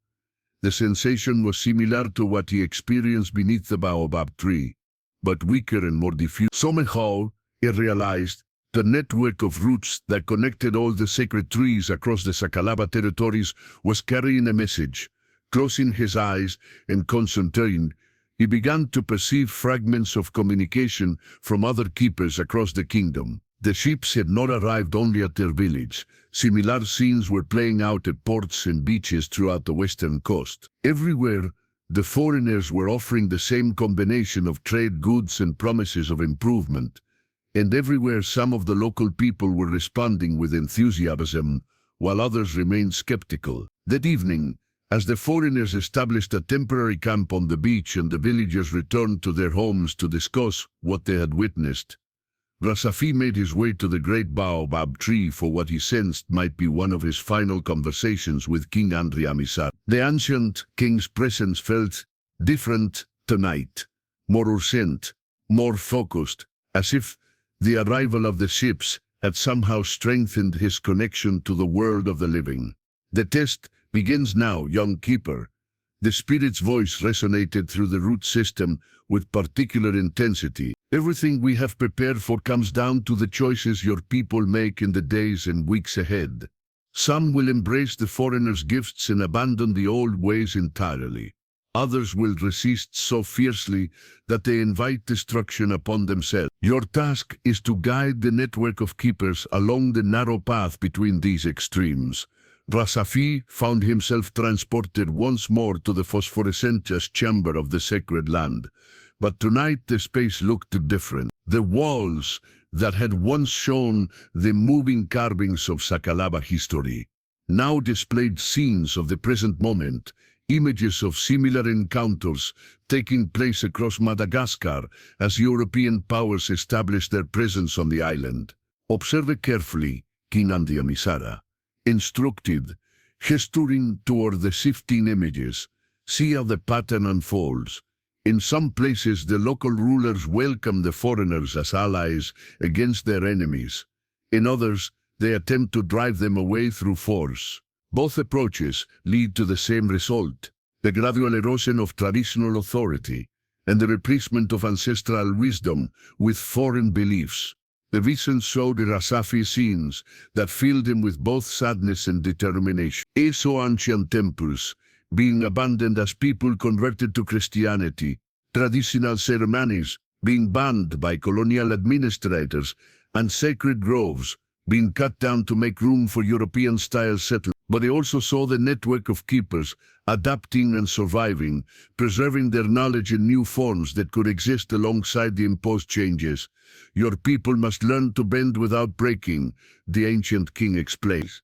The sensation was similar to what he experienced beneath the baobab tree, but weaker and more diffuse. Somehow, he realized the network of roots that connected all the sacred trees across the Sakalava territories was carrying a message. Closing his eyes and concentrating, he began to perceive fragments of communication from other keepers across the kingdom. The ships had not arrived only at their village. Similar scenes were playing out at ports and beaches throughout the western coast. Everywhere, the foreigners were offering the same combination of trade goods and promises of improvement. And everywhere some of the local people were responding with enthusiasm, while others remained skeptical. That evening, as the foreigners established a temporary camp on the beach and the villagers returned to their homes to discuss what they had witnessed, Rasafi made his way to the great baobab tree for what he sensed might be one of his final conversations with King Andrea Misara. The ancient king's presence felt different tonight, more urgent, more focused, as if the arrival of the ships had somehow strengthened his connection to the world of the living. "The test begins now, young keeper." The spirit's voice resonated through the root system with particular intensity. "Everything we have prepared for comes down to the choices your people make in the days and weeks ahead. Some will embrace the foreigner's gifts and abandon the old ways entirely. Others will resist so fiercely that they invite destruction upon themselves. Your task is to guide the network of keepers along the narrow path between these extremes." Rasafi found himself transported once more to the phosphorescent chamber of the sacred land. But tonight the space looked different. The walls that had once shown the moving carvings of Sakalava history now displayed scenes of the present moment, images of similar encounters taking place across Madagascar as European powers established their presence on the island. "Observe carefully," King Andrea Misara instructed, gesturing toward the shifting images. See how the pattern unfolds. In some places, the local rulers welcome the foreigners as allies against their enemies. In others, they attempt to drive them away through force. Both approaches lead to the same result: the gradual erosion of traditional authority and the replacement of ancestral wisdom with foreign beliefs. The vision showed Rasafi scenes that filled him with both sadness and determination. He saw ancient temples being abandoned as people converted to Christianity, traditional ceremonies being banned by colonial administrators, and sacred groves being cut down to make room for European-style settlements. But he also saw the network of keepers adapting and surviving, preserving their knowledge in new forms that could exist alongside the imposed changes. Your people must learn to bend without breaking, the ancient king explains.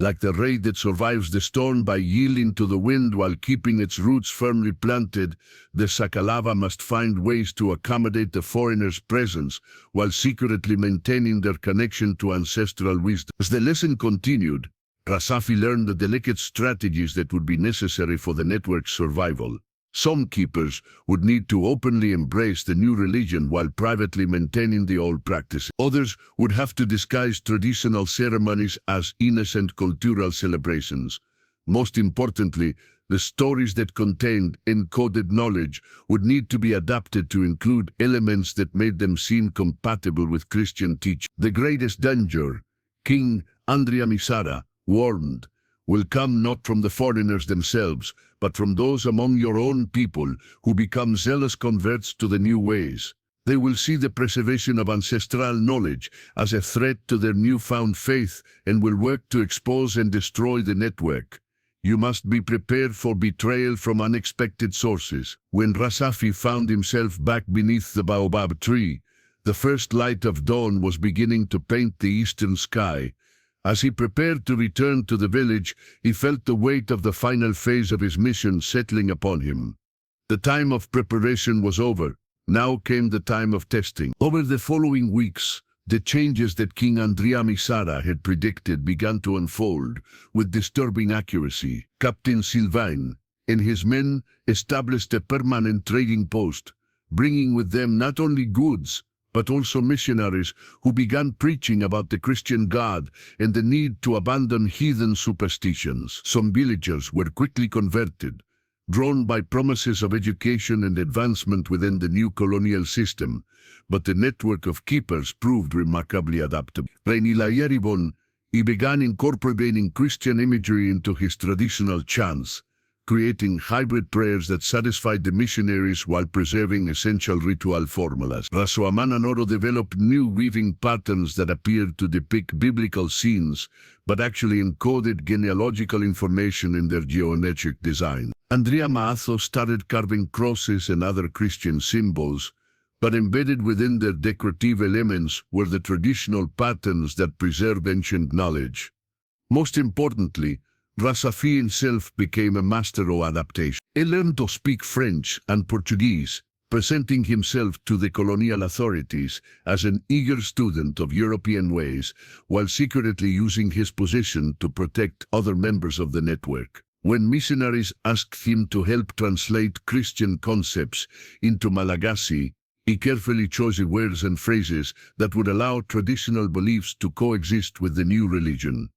Like the ray that survives the storm by yielding to the wind while keeping its roots firmly planted, the Sakalava must find ways to accommodate the foreigner's presence while secretly maintaining their connection to ancestral wisdom. As the lesson continued, Rasafi learned the delicate strategies that would be necessary for the network's survival. Some keepers would need to openly embrace the new religion while privately maintaining the old practices. Others would have to disguise traditional ceremonies as innocent cultural celebrations. Most importantly, the stories that contained encoded knowledge would need to be adapted to include elements that made them seem compatible with Christian teaching. The greatest danger, King Andrea Misara warned, will come not from the foreigners themselves, but from those among your own people who become zealous converts to the new ways. They will see the preservation of ancestral knowledge as a threat to their newfound faith and will work to expose and destroy the network. You must be prepared for betrayal from unexpected sources. When Rasafi found himself back beneath the baobab tree, the first light of dawn was beginning to paint the eastern sky. As he prepared to return to the village, he felt the weight of the final phase of his mission settling upon him. The time of preparation was over. Now came the time of testing. Over the following weeks, the changes that King Andrea Misara had predicted began to unfold with disturbing accuracy. Captain Sylvain and his men established a permanent trading post, bringing with them not only goods, but also missionaries who began preaching about the Christian God and the need to abandon heathen superstitions. Some villagers were quickly converted, drawn by promises of education and advancement within the new colonial system, but the network of keepers proved remarkably adaptable. He began incorporating Christian imagery into his traditional chants, creating hybrid prayers that satisfied the missionaries while preserving essential ritual formulas. Rasoamananoro developed new weaving patterns that appeared to depict biblical scenes, but actually encoded genealogical information in their geometric design. Andrea Maazo started carving crosses and other Christian symbols, but embedded within their decorative elements were the traditional patterns that preserve ancient knowledge. Most importantly, Rasafi himself became a master of adaptation. He learned to speak French and Portuguese, presenting himself to the colonial authorities as an eager student of European ways, while secretly using his position to protect other members of the network. When missionaries asked him to help translate Christian concepts into Malagasy, he carefully chose words and phrases that would allow traditional beliefs to coexist with the new religion.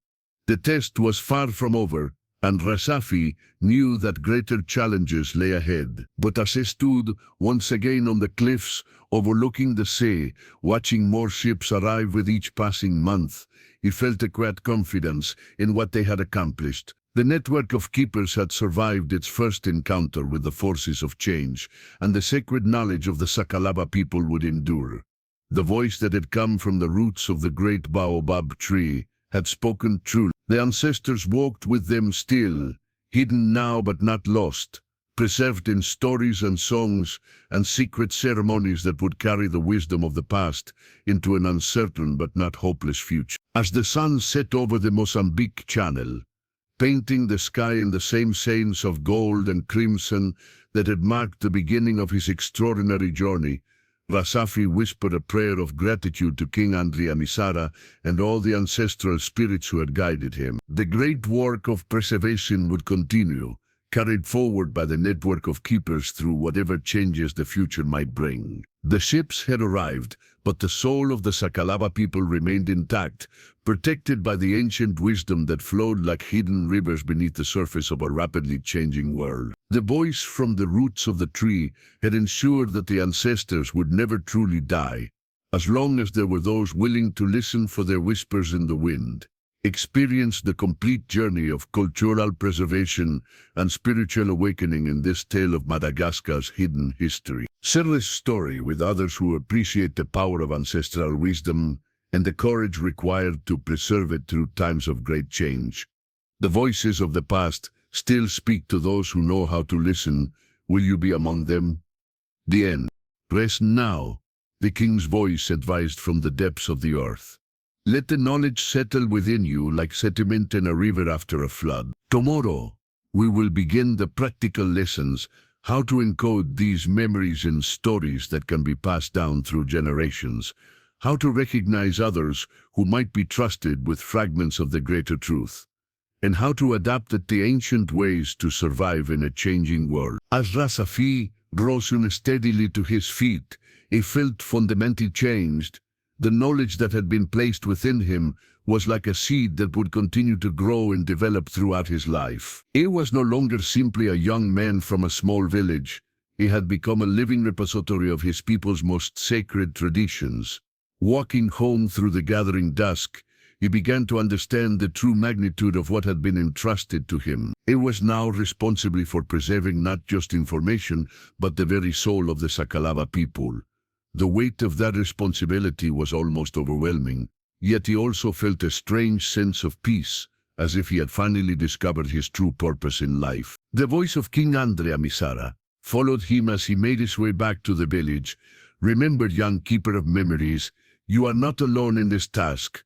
The test was far from over, and Rasafi knew that greater challenges lay ahead. But as he stood once again on the cliffs overlooking the sea, watching more ships arrive with each passing month, he felt a quiet confidence in what they had accomplished. The network of keepers had survived its first encounter with the forces of change, and the sacred knowledge of the Sakalava people would endure. The voice that had come from the roots of the great baobab tree had spoken truly. The ancestors walked with them still, hidden now but not lost, preserved in stories and songs and secret ceremonies that would carry the wisdom of the past into an uncertain but not hopeless future. As the sun set over the Mozambique Channel, painting the sky in the same shades of gold and crimson that had marked the beginning of his extraordinary journey, Rasafi whispered a prayer of gratitude to King Andrea Misara and all the ancestral spirits who had guided him. The great work of preservation would continue, carried forward by the network of keepers through whatever changes the future might bring. The ships had arrived, but the soul of the Sakalava people remained intact, protected by the ancient wisdom that flowed like hidden rivers beneath the surface of a rapidly changing world. The voice from the roots of the tree had ensured that the ancestors would never truly die, as long as there were those willing to listen for their whispers in the wind. Experience the complete journey of cultural preservation and spiritual awakening in this tale of Madagascar's hidden history. Share this story with others who appreciate the power of ancestral wisdom and the courage required to preserve it through times of great change. The voices of the past still speak to those who know how to listen. Will you be among them? The end. Rest now, the king's voice advised from the depths of the earth. Let the knowledge settle within you like sediment in a river after a flood. Tomorrow, we will begin the practical lessons, how to encode these memories in stories that can be passed down through generations, how to recognize others who might be trusted with fragments of the greater truth, and how to adapt the ancient ways to survive in a changing world. As Rasafi rose unsteadily to his feet, he felt fundamentally changed. The knowledge that had been placed within him was like a seed that would continue to grow and develop throughout his life. He was no longer simply a young man from a small village. He had become a living repository of his people's most sacred traditions. Walking home through the gathering dusk, he began to understand the true magnitude of what had been entrusted to him. He was now responsible for preserving not just information, but the very soul of the Sakalava people. The weight of that responsibility was almost overwhelming, yet he also felt a strange sense of peace, as if he had finally discovered his true purpose in life. The voice of King Andrea Misara followed him as he made his way back to the village. Remember, young keeper of memories, you are not alone in this task.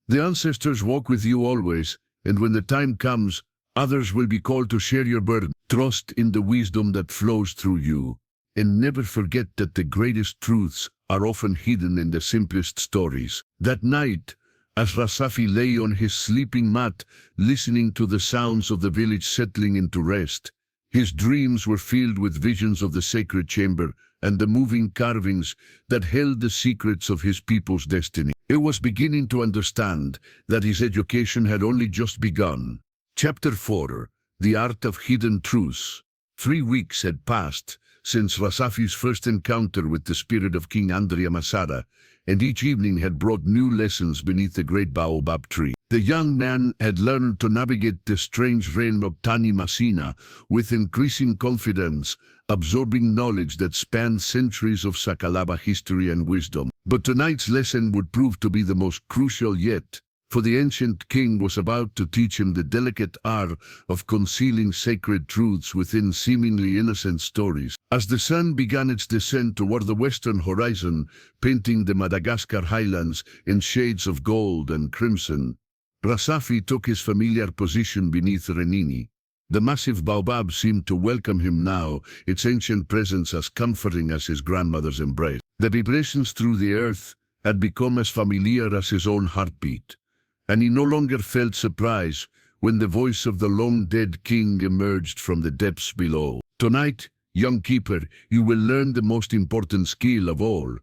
The ancestors walk with you always, and when the time comes, others will be called to share your burden. Trust in the wisdom that flows through you. And never forget that the greatest truths are often hidden in the simplest stories. That night, as Rasafi lay on his sleeping mat, listening to the sounds of the village settling into rest, his dreams were filled with visions of the sacred chamber and the moving carvings that held the secrets of his people's destiny. He was beginning to understand that his education had only just begun. Chapter 4. The Art of Hidden Truths. 3 weeks had passed since Rasafi's first encounter with the spirit of King Andrea Masada, and each evening had brought new lessons beneath the great baobab tree. The young man had learned to navigate the strange realm of Tani Masina with increasing confidence, absorbing knowledge that spanned centuries of Sakalava history and wisdom. But tonight's lesson would prove to be the most crucial yet, for the ancient king was about to teach him the delicate art of concealing sacred truths within seemingly innocent stories. As the sun began its descent toward the western horizon, painting the Madagascar highlands in shades of gold and crimson, Rasafi took his familiar position beneath Renini. The massive baobab seemed to welcome him now, its ancient presence as comforting as his grandmother's embrace. The vibrations through the earth had become as familiar as his own heartbeat, and he no longer felt surprise when the voice of the long-dead king emerged from the depths below. Tonight, young keeper, you will learn the most important skill of all.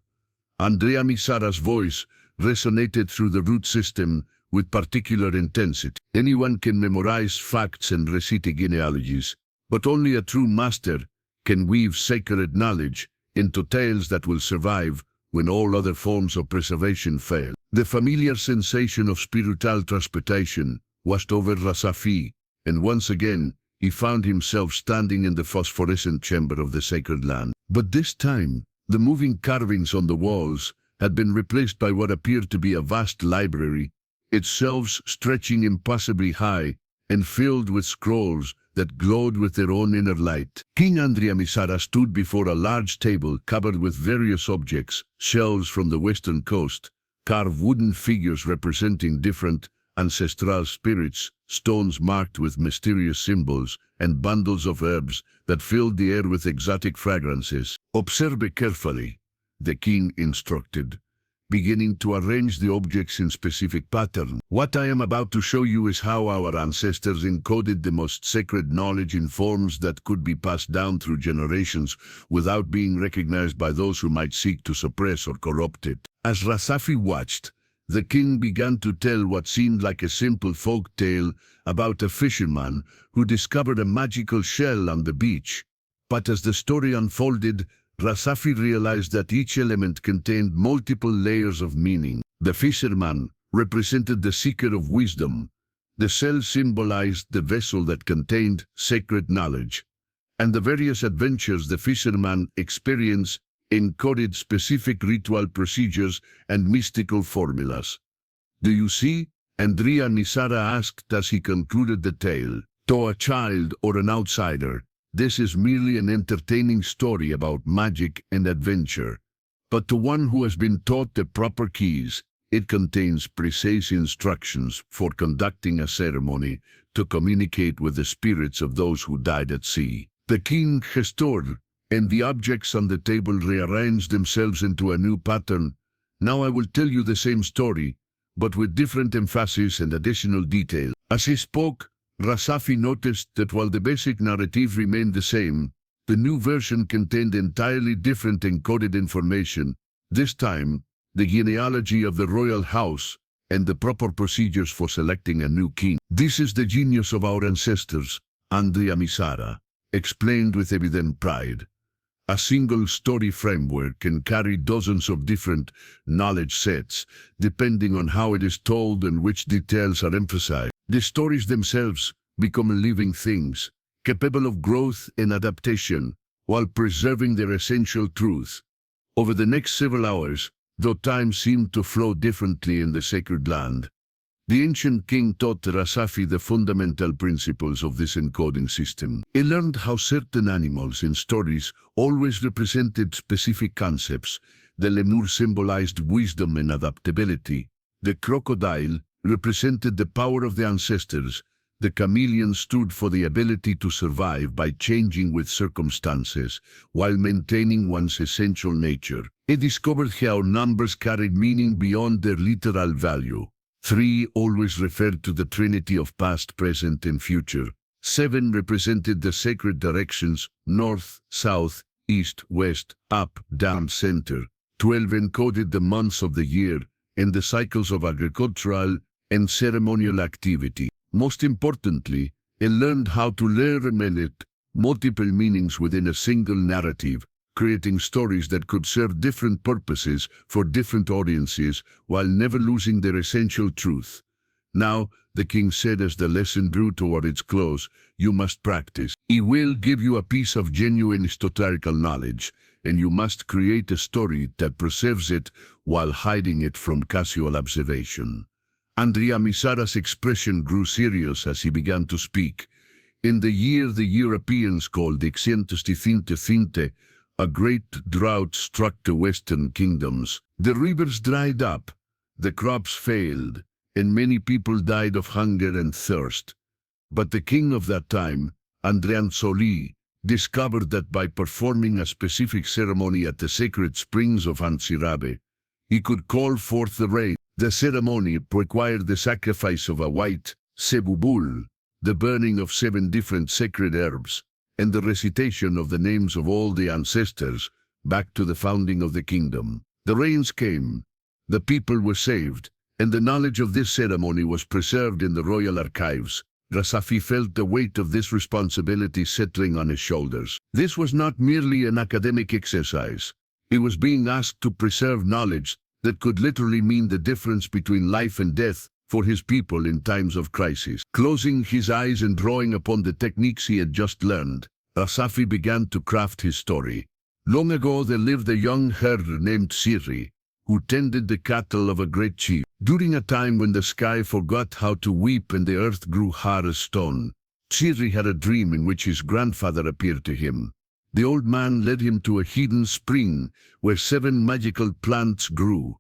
Andrea Misara's voice resonated through the root system with particular intensity. Anyone can memorize facts and recite genealogies, but only a true master can weave sacred knowledge into tales that will survive when all other forms of preservation fail. The familiar sensation of spiritual transportation washed over Rasafi, and once again he found himself standing in the phosphorescent chamber of the sacred land. But this time, the moving carvings on the walls had been replaced by what appeared to be a vast library, its shelves stretching impossibly high and filled with scrolls that glowed with their own inner light. King Andrea Misara stood before a large table covered with various objects, shells from the western coast, carved wooden figures representing different ancestral spirits, stones marked with mysterious symbols, and bundles of herbs that filled the air with exotic fragrances. Observe carefully, the king instructed. beginning to arrange the objects in specific pattern. What I am about to show you is how our ancestors encoded the most sacred knowledge in forms that could be passed down through generations without being recognized by those who might seek to suppress or corrupt it. As Rasafi watched, the king began to tell what seemed like a simple folk tale about a fisherman who discovered a magical shell on the beach. But as the story unfolded, Rasafi realized that each element contained multiple layers of meaning. The fisherman represented the seeker of wisdom. The shell symbolized the vessel that contained sacred knowledge. And the various adventures the fisherman experienced encoded specific ritual procedures and mystical formulas. "Do you see?" Andrea Nisara asked as he concluded the tale. To a child or an outsider, this is merely an entertaining story about magic and adventure. But to one who has been taught the proper keys, it contains precise instructions for conducting a ceremony to communicate with the spirits of those who died at sea. The king restored, and the objects on the table rearranged themselves into a new pattern. Now I will tell you the same story, but with different emphasis and additional detail. As he spoke, Rasafi noticed that while the basic narrative remained the same, the new version contained entirely different encoded information. This time, the genealogy of the royal house and the proper procedures for selecting a new king. "This is the genius of our ancestors," Andrea Misara explained with evident pride. A single story framework can carry dozens of different knowledge sets, depending on how it is told and which details are emphasized. The stories themselves become living things, capable of growth and adaptation, while preserving their essential truth. Over the next several hours, though time seemed to flow differently in the sacred land, the ancient king taught Rasafi the fundamental principles of this encoding system. He learned how certain animals in stories always represented specific concepts. The lemur symbolized wisdom and adaptability. The crocodile represented the power of the ancestors. The chameleon stood for the ability to survive by changing with circumstances while maintaining one's essential nature. He discovered how numbers carried meaning beyond their literal value. 3 always referred to the trinity of past, present, and future. 7 represented the sacred directions: north, south, east, west, up, down, center. 12 encoded the months of the year and the cycles of agricultural and ceremonial activity. Most importantly, he learned how to layer and relate multiple meanings within a single narrative, creating stories that could serve different purposes for different audiences while never losing their essential truth. "Now," the king said as the lesson drew toward its close, "you must practice. He will give you a piece of genuine historical knowledge, and you must create a story that preserves it while hiding it from casual observation." Andrea Misara's expression grew serious as he began to speak. In the year the Europeans called Ancestral, a great drought struck the western kingdoms. The rivers dried up, the crops failed, and many people died of hunger and thirst. But the king of that time, Ancestral, discovered that by performing a specific ceremony at the sacred springs of Ancestral, he could call forth the rain. The ceremony required the sacrifice of a white cebu bull, the burning of 7 different sacred herbs, and the recitation of the names of all the ancestors back to the founding of the kingdom. The rains came, the people were saved, and the knowledge of this ceremony was preserved in the royal archives. Rasafi felt the weight of this responsibility settling on his shoulders. This was not merely an academic exercise. He was being asked to preserve knowledge that could literally mean the difference between life and death for his people in times of crisis. Closing his eyes and drawing upon the techniques he had just learned, Rasafi began to craft his story. Long ago there lived a young herder named Siri, who tended the cattle of a great chief. During a time when the sky forgot how to weep and the earth grew hard as stone, Siri had a dream in which his grandfather appeared to him. The old man led him to a hidden spring where 7 magical plants grew,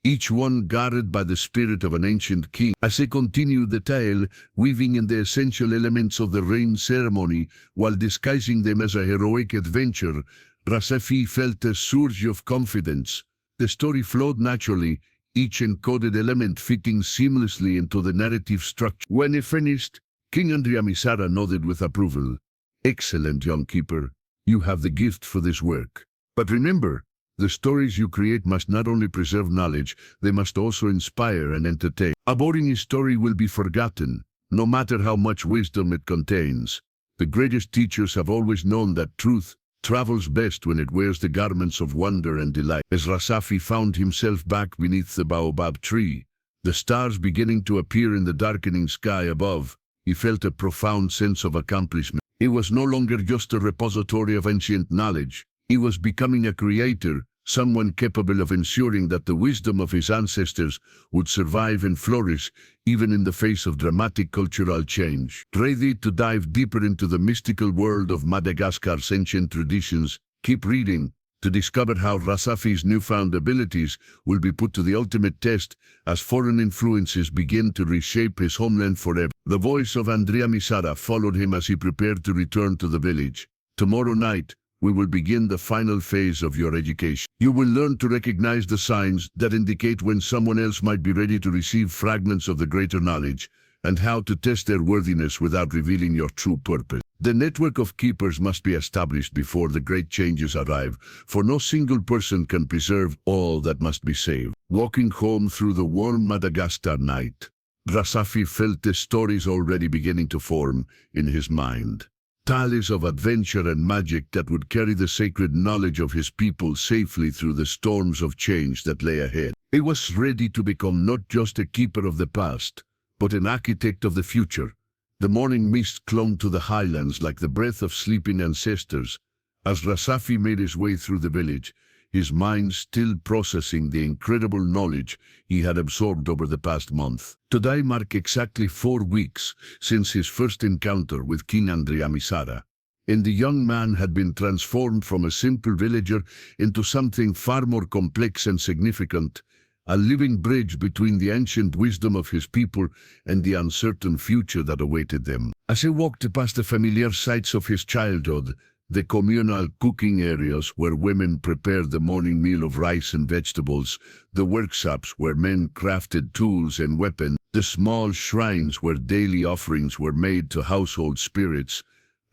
each one guarded by the spirit of an ancient king. As he continued the tale, weaving in the essential elements of the rain ceremony while disguising them as a heroic adventure, Rasafi felt a surge of confidence. The story flowed naturally, each encoded element fitting seamlessly into the narrative structure. When it finished, King Andriamisara nodded with approval. Excellent, young keeper. You have the gift for this work. But remember, the stories you create must not only preserve knowledge, they must also inspire and entertain. A boring story will be forgotten, no matter how much wisdom it contains. The greatest teachers have always known that truth travels best when it wears the garments of wonder and delight. As Rasafi found himself back beneath the baobab tree, the stars beginning to appear in the darkening sky above, he felt a profound sense of accomplishment. He was no longer just a repository of ancient knowledge. He was becoming a creator, someone capable of ensuring that the wisdom of his ancestors would survive and flourish even in the face of dramatic cultural change. Ready to dive deeper into the mystical world of Madagascar's ancient traditions? Keep reading to discover how Rasafi's newfound abilities will be put to the ultimate test as foreign influences begin to reshape his homeland forever. The voice of Andriamisara followed him as he prepared to return to the village. Tomorrow night, we will begin the final phase of your education. You will learn to recognize the signs that indicate when someone else might be ready to receive fragments of the greater knowledge, and how to test their worthiness without revealing your true purpose. The network of keepers must be established before the great changes arrive, for no single person can preserve all that must be saved. Walking home through the warm Madagascar night, Rasafi felt the stories already beginning to form in his mind. Tales of adventure and magic that would carry the sacred knowledge of his people safely through the storms of change that lay ahead. He was ready to become not just a keeper of the past, but an architect of the future. The morning mist clung to the highlands like the breath of sleeping ancestors. As Rasafi made his way through the village, his mind still processing the incredible knowledge he had absorbed over the past month. Today marked exactly 4 weeks since his first encounter with King Andriamisara, and the young man had been transformed from a simple villager into something far more complex and significant, a living bridge between the ancient wisdom of his people and the uncertain future that awaited them. As he walked past the familiar sights of his childhood, the communal cooking areas where women prepared the morning meal of rice and vegetables, the workshops where men crafted tools and weapons, the small shrines where daily offerings were made to household spirits,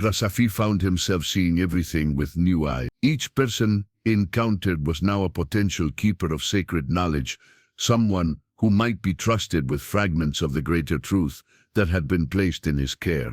Rasafi found himself seeing everything with new eyes. Each person encountered was now a potential keeper of sacred knowledge, someone who might be trusted with fragments of the greater truth that had been placed in his care.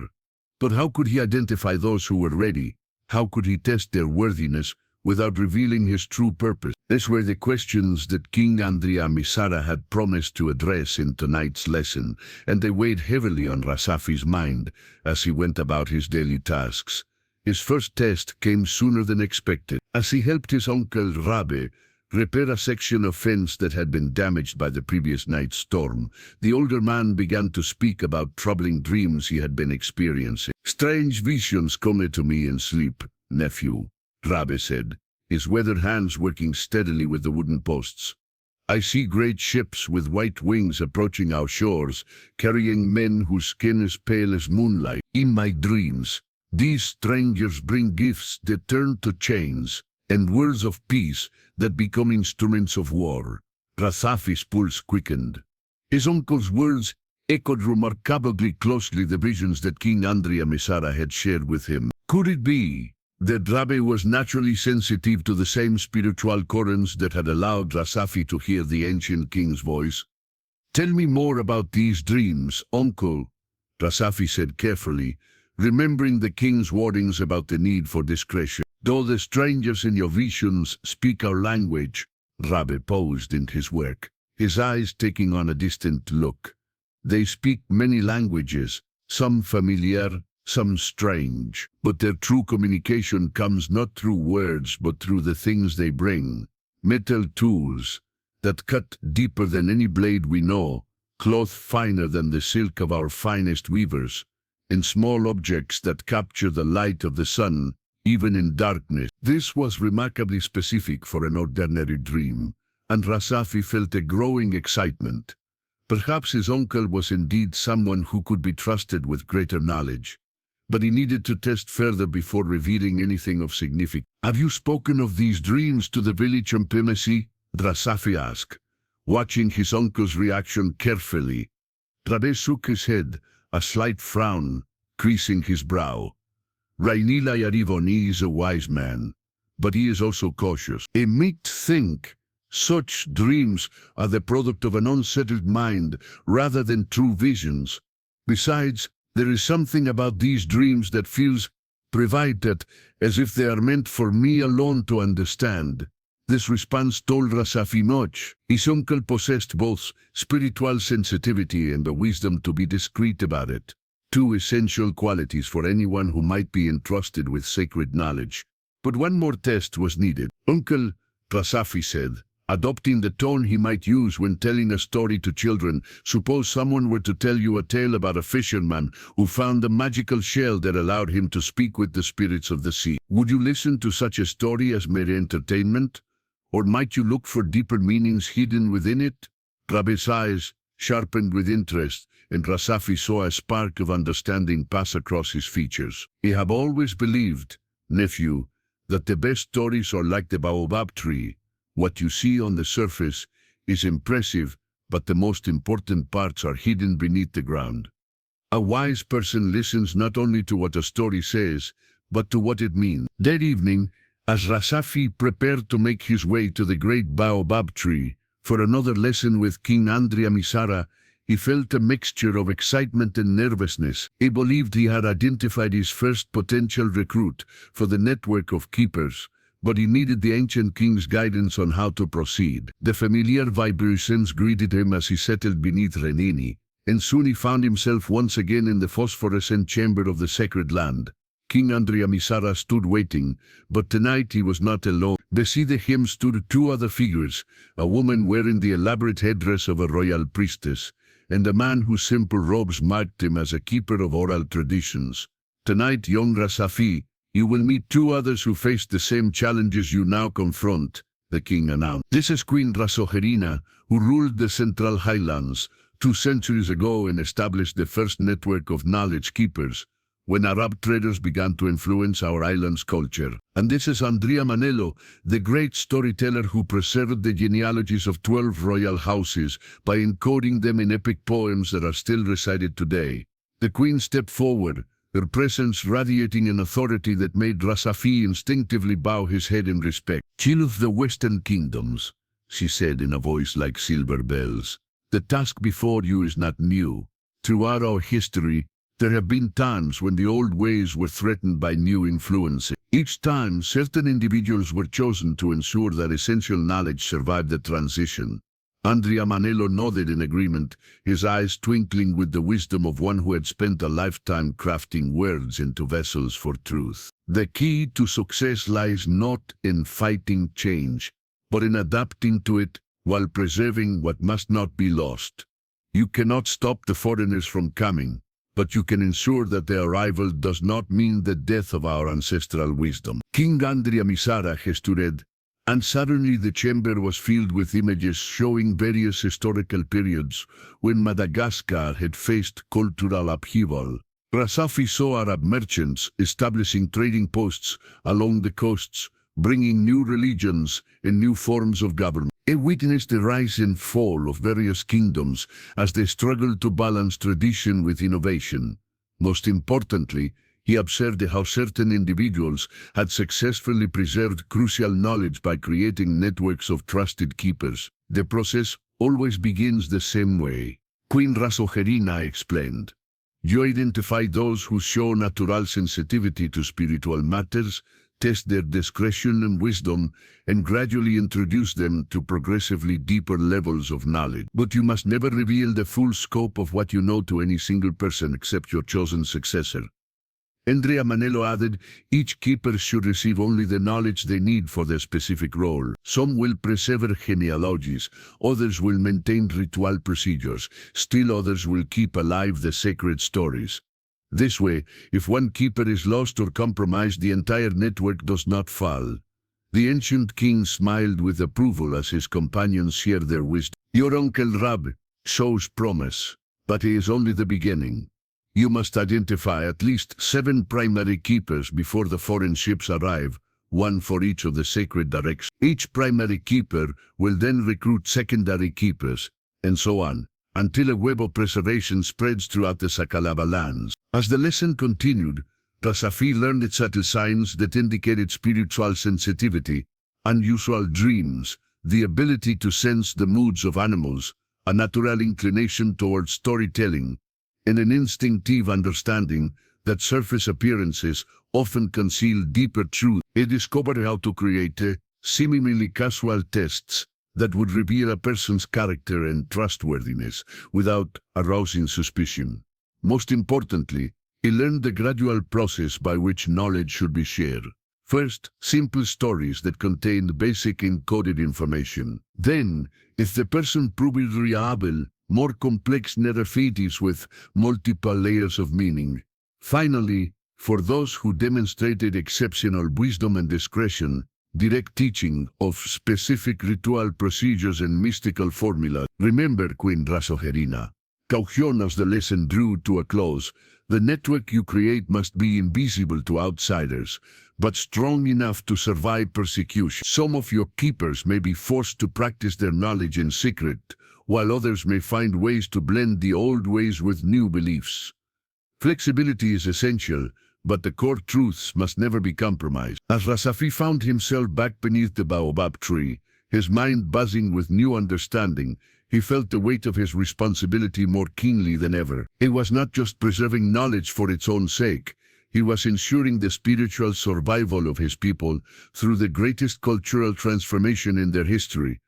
But how could he identify those who were ready? How could he test their worthiness without revealing his true purpose? These were the questions that King Andriamisara had promised to address in tonight's lesson, and they weighed heavily on Rasafi's mind as he went about his daily tasks. His first test came sooner than expected. As he helped his uncle Rabe repair a section of fence that had been damaged by the previous night's storm, the older man began to speak about troubling dreams he had been experiencing. "Strange visions come to me in sleep, nephew," Rabe said, his weathered hands working steadily with the wooden posts. "I see great ships with white wings approaching our shores, carrying men whose skin is pale as moonlight. In my dreams, these strangers bring gifts that turn to chains, and words of peace that become instruments of war." Rasafi's pulse quickened. His uncle's words echoed remarkably closely the visions that King Andriamisara had shared with him. Could it be that Rabe was naturally sensitive to the same spiritual currents that had allowed Rasafi to hear the ancient king's voice? "Tell me more about these dreams, uncle," Rasafi said carefully, remembering the king's warnings about the need for discretion. "Though the strangers in your visions speak our language," Rabe paused in his work, his eyes taking on a distant look. "They speak many languages, some familiar, some strange, but their true communication comes not through words but through the things they bring. Metal tools that cut deeper than any blade we know, cloth finer than the silk of our finest weavers, and small objects that capture the light of the sun, even in darkness." This was remarkably specific for an ordinary dream, and Rasafi felt a growing excitement. Perhaps his uncle was indeed someone who could be trusted with greater knowledge, but he needed to test further before revealing anything of significance. "Have you spoken of these dreams to the village Mpemesi?" Drasafi asked, watching his uncle's reaction carefully. Trabe shook his head, a slight frown creasing his brow. Rainila Yarivoni is a wise man, but he is also cautious. A might think such dreams are the product of an unsettled mind rather than true visions. Besides, there is something about these dreams that feels private, as if they are meant for me alone to understand. This response told Rasafi much. His uncle possessed both spiritual sensitivity and the wisdom to be discreet about it, two essential qualities for anyone who might be entrusted with sacred knowledge. But one more test was needed. Uncle, Rasafi said, adopting the tone he might use when telling a story to children. Suppose someone were to tell you a tale about a fisherman who found a magical shell that allowed him to speak with the spirits of the sea. Would you listen to such a story as mere entertainment? Or might you look for deeper meanings hidden within it? Trabe's eyes sharpened with interest, and Rasafi saw a spark of understanding pass across his features. "I have always believed, nephew, that the best stories are like the baobab tree. What you see on the surface is impressive, but the most important parts are hidden beneath the ground. A wise person listens not only to what a story says, but to what it means." That evening, as Rasafi prepared to make his way to the great baobab tree for another lesson with King Andrea Misara, he felt a mixture of excitement and nervousness. He believed he had identified his first potential recruit for the network of keepers, but he needed the ancient king's guidance on how to proceed. The familiar vibrations greeted him as he settled beneath Renini, and soon he found himself once again in the phosphorescent chamber of the sacred land. King Andrea Misara stood waiting, but tonight he was not alone. Beside him stood two other figures, a woman wearing the elaborate headdress of a royal priestess, and a man whose simple robes marked him as a keeper of oral traditions. "Tonight, young Rasafi, you will meet two others who face the same challenges you now confront," the king announced. "This is Queen Rasoherina, who ruled the Central Highlands 2 centuries ago and established the first network of knowledge keepers, when Arab traders began to influence our island's culture. And this is Andrea Manello, the great storyteller who preserved the genealogies of 12 royal houses by encoding them in epic poems that are still recited today." The queen stepped forward, her presence radiating an authority that made Rasafi instinctively bow his head in respect. "Chill of the Western Kingdoms," she said in a voice like silver bells, "the task before you is not new. Throughout our history, there have been times when the old ways were threatened by new influences. Each time, certain individuals were chosen to ensure that essential knowledge survived the transition." Andrea Manello nodded in agreement, his eyes twinkling with the wisdom of one who had spent a lifetime crafting words into vessels for truth. "The key to success lies not in fighting change, but in adapting to it while preserving what must not be lost. You cannot stop the foreigners from coming, but you can ensure that their arrival does not mean the death of our ancestral wisdom." King Andrea Misara gestured, and suddenly the chamber was filled with images showing various historical periods when Madagascar had faced cultural upheaval. Rasafi saw Arab merchants establishing trading posts along the coasts, bringing new religions and new forms of government. He witnessed the rise and fall of various kingdoms as they struggled to balance tradition with innovation. Most importantly, he observed how certain individuals had successfully preserved crucial knowledge by creating networks of trusted keepers. "The process always begins the same way," Queen Rasoherina explained. "You identify those who show natural sensitivity to spiritual matters, test their discretion and wisdom, and gradually introduce them to progressively deeper levels of knowledge. But you must never reveal the full scope of what you know to any single person except your chosen successor." Andrea Manello added, "Each keeper should receive only the knowledge they need for their specific role. Some will preserve genealogies, others will maintain ritual procedures, still others will keep alive the sacred stories. This way, if one keeper is lost or compromised, the entire network does not fall." The ancient king smiled with approval as his companions shared their wisdom. "Your uncle Rab shows promise, but he is only the beginning. You must identify at least 7 primary keepers before the foreign ships arrive, one for each of the sacred directions. Each primary keeper will then recruit secondary keepers, and so on, until a web of preservation spreads throughout the Sakalava lands. As the lesson continued, Rasafi learned its subtle signs that indicated spiritual sensitivity, unusual dreams, the ability to sense the moods of animals, a natural inclination towards storytelling, and an instinctive understanding that surface appearances often conceal deeper truth. He discovered how to create seemingly casual tests that would reveal a person's character and trustworthiness without arousing suspicion. Most importantly, he learned the gradual process by which knowledge should be shared. First, simple stories that contained basic encoded information. Then, if the person proved reliable, more complex narratives with multiple layers of meaning. Finally, for those who demonstrated exceptional wisdom and discretion, direct teaching of specific ritual procedures and mystical formula. Remember, Queen Rasoherina, caution as the lesson drew to a close, the network you create must be invisible to outsiders, but strong enough to survive persecution. Some of your keepers may be forced to practice their knowledge in secret, while others may find ways to blend the old ways with new beliefs. Flexibility is essential, but the core truths must never be compromised. As Rasafi found himself back beneath the baobab tree, his mind buzzing with new understanding, he felt the weight of his responsibility more keenly than ever. It was not just preserving knowledge for its own sake. He was ensuring the spiritual survival of his people through the greatest cultural transformation in their history.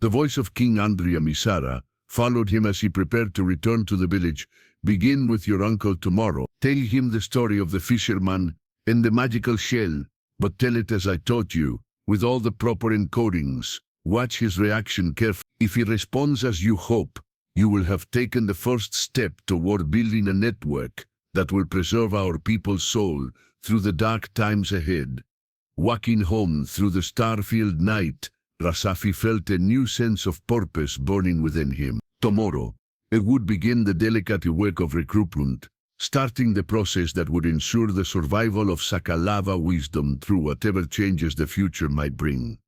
The voice of King Andrea Misara followed him as he prepared to return to the village. Begin with your uncle tomorrow. Tell him the story of the fisherman and the magical shell, but tell it as I taught you, with all the proper encodings. Watch his reaction carefully. If he responds as you hope, you will have taken the first step toward building a network that will preserve our people's soul through the dark times ahead. Walking home through the star-filled night, Rasafi felt a new sense of purpose burning within him. Tomorrow, it would begin the delicate work of recruitment, starting the process that would ensure the survival of Sakalava wisdom through whatever changes the future might bring.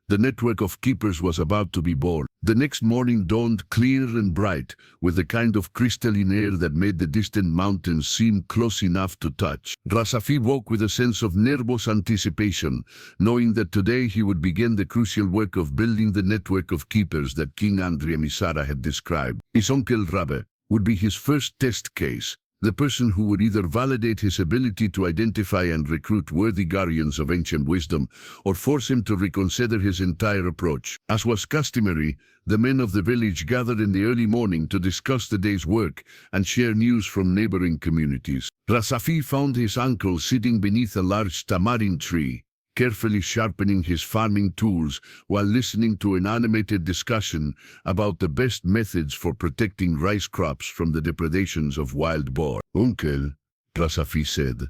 The network of keepers was about to be born. The next morning dawned clear and bright, with the kind of crystalline air that made the distant mountains seem close enough to touch. Rasafi woke with a sense of nervous anticipation, knowing that today he would begin the crucial work of building the network of keepers that King Andrea Misara had described. His uncle Rabe would be his first test case, the person who would either validate his ability to identify and recruit worthy guardians of ancient wisdom, or force him to reconsider his entire approach. As was customary, the men of the village gathered in the early morning to discuss the day's work and share news from neighboring communities. Rasafi found his uncle sitting beneath a large tamarind tree, carefully sharpening his farming tools while listening to an animated discussion about the best methods for protecting rice crops from the depredations of wild boar. Uncle, Rasafi said,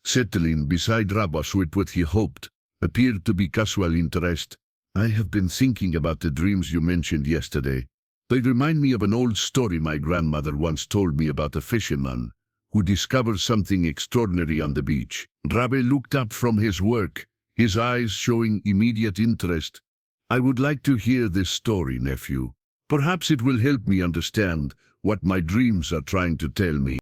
settling beside Rabas with what he hoped appeared to be casual interest. I have been thinking about the dreams you mentioned yesterday. They remind me of an old story my grandmother once told me about a fisherman who discovered something extraordinary on the beach. Rabe looked up from his work, his eyes showing immediate interest. I would like to hear this story, nephew. Perhaps it will help me understand what my dreams are trying to tell me.